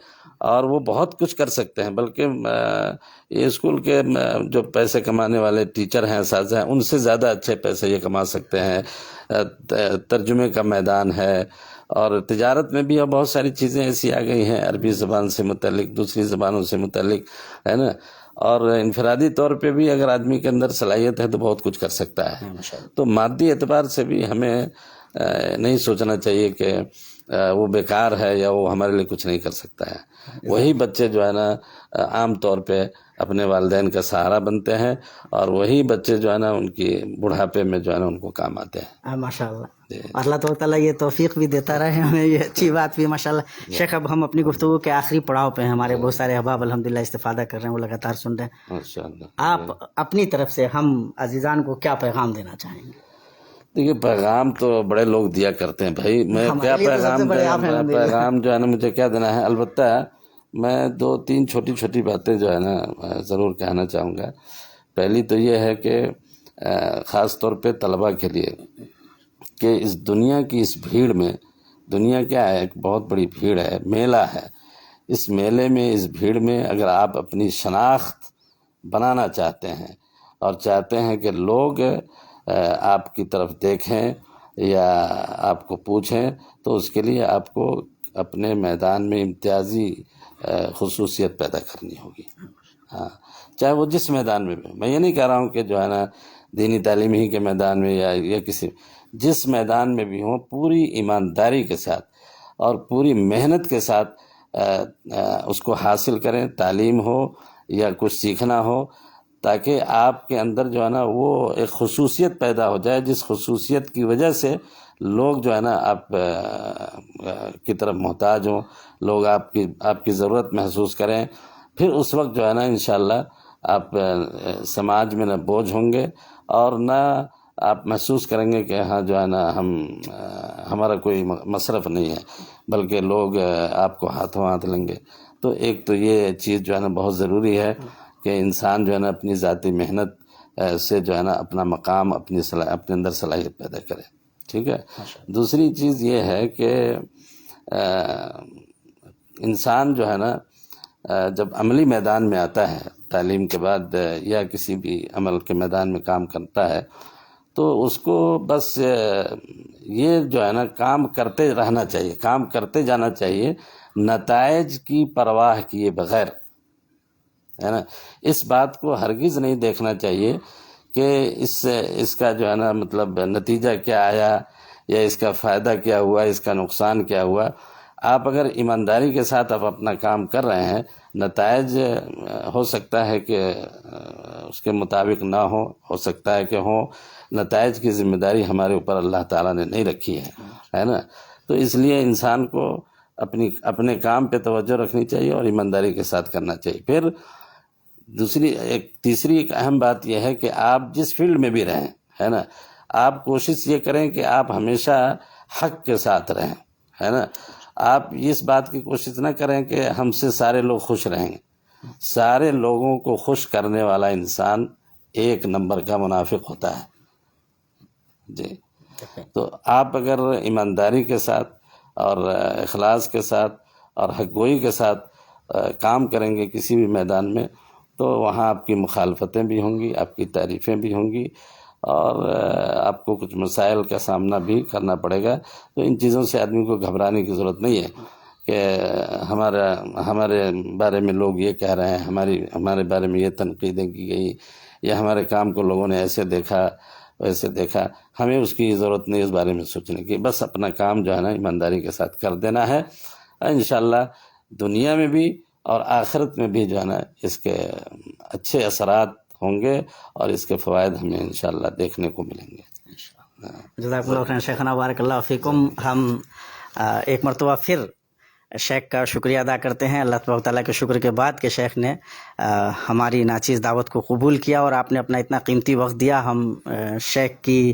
اور وہ بہت کچھ کر سکتے ہیں. بلکہ یہ اسکول کے جو پیسے کمانے والے ٹیچر ہیں، اساتذہ ہیں، ان سے زیادہ اچھے پیسے یہ کما سکتے ہیں. ترجمے کا میدان ہے، اور تجارت میں بھی اب بہت ساری چیزیں ایسی آ گئی ہیں، عربی زبان سے متعلق، دوسری زبانوں سے متعلق، ہے نا. اور انفرادی طور پہ بھی اگر آدمی کے اندر صلاحیت ہے تو بہت کچھ کر سکتا ہے. تو مادی اعتبار سے بھی ہمیں نہیں سوچنا چاہیے کہ وہ بیکار ہے یا وہ ہمارے لیے کچھ نہیں کر سکتا ہے. وہی بچے جو ہے نا عام طور پہ اپنے والدین کا سہارا بنتے ہیں، اور وہی بچے جو ہے نا ان کی بڑھاپے میں جو ہے نا ان کو کام آتے ہیں. ماشاء اللہ. اللہ تعالیٰ یہ توفیق بھی دیتا رہے ہمیں، یہ اچھی بات بھی ماشاء اللہ. شیخ اب ہم اپنی گفتگو کے آخری پڑاؤ پہ ہیں، ہمارے بہت سارے احباب الحمدللہ استفادہ کر رہے ہیں، وہ لگاتار سن رہے ہیں. ماشاءاللہ. آپ اپنی طرف سے ہم عزیزان کو کیا پیغام دینا چاہیں گے؟ دیکھیے پیغام تو بڑے لوگ دیا کرتے ہیں بھائی، میں کیا پیغام جو ہے نا مجھے کیا دینا ہے. البتہ میں 2-3 چھوٹی باتیں جو ہے نا ضرور کہنا چاہوں گا. پہلی تو یہ ہے کہ خاص طور پہ طلباء کے لیے کہ اس دنیا کی اس بھیڑ میں، دنیا کیا ہے، ایک بہت بڑی بھیڑ ہے، میلہ ہے. اس میلے میں، اس بھیڑ میں اگر آپ اپنی شناخت بنانا چاہتے ہیں اور چاہتے ہیں کہ لوگ آپ کی طرف دیکھیں یا آپ کو پوچھیں، تو اس کے لیے آپ کو اپنے میدان میں امتیازی خصوصیت پیدا کرنی ہوگی. ہاں، چاہے وہ جس میدان میں بھی. میں یہ نہیں کہہ رہا ہوں کہ جو ہے نا دینی تعلیم ہی کے میدان میں یا کسی، جس میدان میں بھی ہوں، پوری ایمانداری کے ساتھ اور پوری محنت کے ساتھ اس کو حاصل کریں. تعلیم ہو یا کچھ سیکھنا ہو، تاکہ آپ کے اندر جو ہے نا وہ ایک خصوصیت پیدا ہو جائے، جس خصوصیت کی وجہ سے لوگ جو ہے نا آپ کی طرف محتاج ہوں، لوگ آپ کی ضرورت محسوس کریں، پھر اس وقت جو ہے نا انشاءاللہ آپ سماج میں نہ بوجھ ہوں گے اور نہ آپ محسوس کریں گے کہ ہاں جو ہے نا ہمارا کوئی مصرف نہیں ہے، بلکہ لوگ آپ کو ہاتھوں ہاتھ لیں گے۔ تو ایک تو یہ چیز جو ہے نا بہت ضروری ہے کہ انسان جو ہے نا اپنی ذاتی محنت سے جو ہے نا اپنا مقام اپنے اندر صلاحیت پیدا کرے، ٹھیک ہے۔ دوسری چیز یہ ہے کہ انسان جو ہے نا جب عملی میدان میں آتا ہے تعلیم کے بعد یا کسی بھی عمل کے میدان میں کام کرتا ہے تو اس کو بس یہ جو ہے نا کام کرتے رہنا چاہیے، کام کرتے جانا چاہیے، نتائج کی پرواہ کیے بغیر، ہے نا۔ اس بات کو ہرگز نہیں دیکھنا چاہیے کہ اس کا جو ہے نا مطلب نتیجہ کیا آیا یا اس کا فائدہ کیا ہوا، اس کا نقصان کیا ہوا۔ آپ اگر ایمانداری کے ساتھ آپ اپنا کام کر رہے ہیں، نتائج ہو سکتا ہے کہ اس کے مطابق نہ ہو سکتا ہے کہ ہوں، نتائج کی ذمہ داری ہمارے اوپر اللہ تعالیٰ نے نہیں رکھی ہے نا۔ تو اس لیے انسان کو اپنے کام پہ توجہ رکھنی چاہیے اور ایمانداری کے ساتھ کرنا چاہیے۔ پھر تیسری ایک اہم بات یہ ہے کہ آپ جس فیلڈ میں بھی رہیں، ہے نا، آپ کوشش یہ کریں کہ آپ ہمیشہ حق کے ساتھ رہیں، ہے نا۔ آپ اس بات کی کوشش نہ کریں کہ ہم سے سارے لوگ خوش رہیں گے۔ سارے لوگوں کو خوش کرنے والا انسان ایک نمبر کا منافق ہوتا ہے، جی۔ تو آپ اگر ایمانداری کے ساتھ اور اخلاص کے ساتھ اور حق گوئی کے ساتھ کام کریں گے کسی بھی میدان میں، تو وہاں آپ کی مخالفتیں بھی ہوں گی، آپ کی تعریفیں بھی ہوں گی اور آپ کو کچھ مسائل کا سامنا بھی کرنا پڑے گا۔ تو ان چیزوں سے آدمی کو گھبرانے کی ضرورت نہیں ہے کہ ہمارے بارے میں لوگ یہ کہہ رہے ہیں، ہمارے بارے میں یہ تنقیدیں کی گئی یا ہمارے کام کو لوگوں نے ایسے دیکھا ویسے دیکھا۔ ہمیں اس کی ضرورت نہیں اس بارے میں سوچنے کی، بس اپنا کام جو ہے نا ایمانداری کے ساتھ کر دینا ہے۔ انشاءاللہ دنیا میں بھی اور آخرت میں بھی جو ہے نا اس کے اچھے اثرات ہوں گے اور اس کے فوائد ہمیں انشاءاللہ دیکھنے کو ملیں گے۔ جزاک اللہ خیر شیخنا، بارک اللہ فیکم۔ ہم ایک مرتبہ پھر شیخ کا شکریہ ادا کرتے ہیں، اللہ تبارک تعالیٰ کے شکر کے بعد کہ شیخ نے ہماری ناچیز دعوت کو قبول کیا اور آپ نے اپنا اتنا قیمتی وقت دیا۔ ہم شیخ کی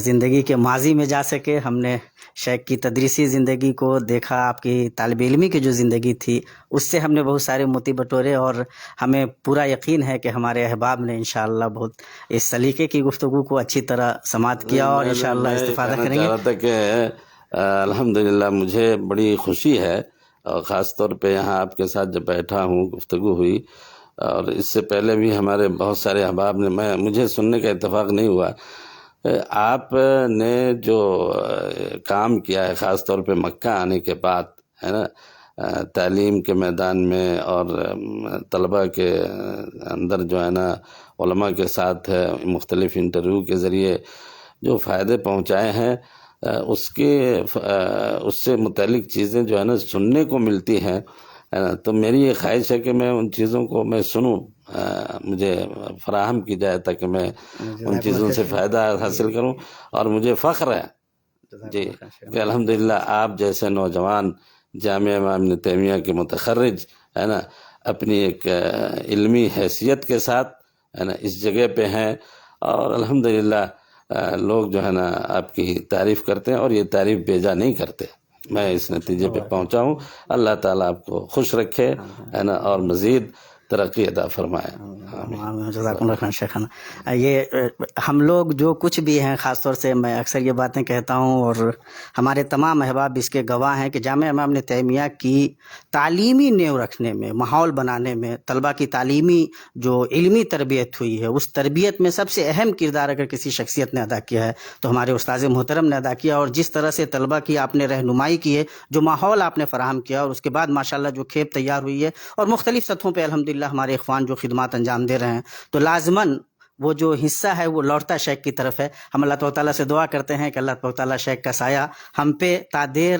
زندگی کے ماضی میں جا سکے، ہم نے شیخ کی تدریسی زندگی کو دیکھا، آپ کی طالب علمی کی جو زندگی تھی اس سے ہم نے بہت سارے موتی بٹورے، اور ہمیں پورا یقین ہے کہ ہمارے احباب نے انشاءاللہ بہت اس سلیقے کی گفتگو کو اچھی طرح سماعت کیا اور انشاءاللہ استفادہ کریں گے۔ میں چاہ رہا تھا کہ الحمدللہ مجھے بڑی خوشی ہے، اور خاص طور پہ یہاں آپ کے ساتھ جب بیٹھا ہوں، گفتگو ہوئی، اور اس سے پہلے بھی ہمارے بہت سارے احباب نے، مجھے سننے کا اتفاق نہیں ہوا، آپ نے جو کام کیا ہے خاص طور پہ مکہ آنے کے بعد، ہے نا، تعلیم کے میدان میں اور طلباء کے اندر جو ہے نا علماء کے ساتھ مختلف انٹرویو کے ذریعے جو فائدے پہنچائے ہیں، اس سے متعلق چیزیں جو ہے نا سننے کو ملتی ہیں، تو میری یہ خواہش ہے کہ میں ان چیزوں کو میں سنوں، مجھے فراہم کی جائے تاکہ میں ان چیزوں سے فائدہ حاصل کروں، اور مجھے فخر ہے جی کہ الحمدللہ آپ جیسے نوجوان جامعہ امام ابن تیمیہ کے متخرج، ہے نا، اپنی ایک علمی حیثیت کے ساتھ، ہے نا، اس جگہ پہ ہیں، اور الحمدللہ لوگ جو ہے نا آپ کی تعریف کرتے ہیں اور یہ تعریف بیجا نہیں کرتے۔ میں اس نتیجے پہ پہنچا ہوں۔ اللہ تعالیٰ آپ کو خوش رکھے، ہے نا، اور مزید ترقی عطا فرمائے۔ جزاک اللہ خیر شیخنا۔ یہ ہم لوگ جو کچھ بھی ہیں، خاص طور سے میں اکثر یہ باتیں کہتا ہوں اور ہمارے تمام احباب اس کے گواہ ہیں کہ جامعہ امام ابن تیمیہ کی تعلیمی نیو رکھنے میں، ماحول بنانے میں، طلباء کی تعلیمی جو علمی تربیت ہوئی ہے اس تربیت میں سب سے اہم کردار اگر کسی شخصیت نے ادا کیا ہے تو ہمارے استاذ محترم نے ادا کیا، اور جس طرح سے طلباء کی آپ نے رہنمائی کی ہے، جو ماحول آپ نے فراہم کیا، اور اس کے بعد ماشاءاللہ جو کھیپ تیار ہوئی ہے، اور مختلف سطحوں پہ الحمدللہ ہمارے اخوان جو خدمات انجام دے رہے ہیں، تو لازماً وہ جو حصہ ہے وہ لوٹتا شیخ کی طرف ہے۔ ہم اللہ تعالیٰ سے دعا کرتے ہیں کہ اللہ تعالیٰ شیخ کا سایہ ہم پہ تا دیر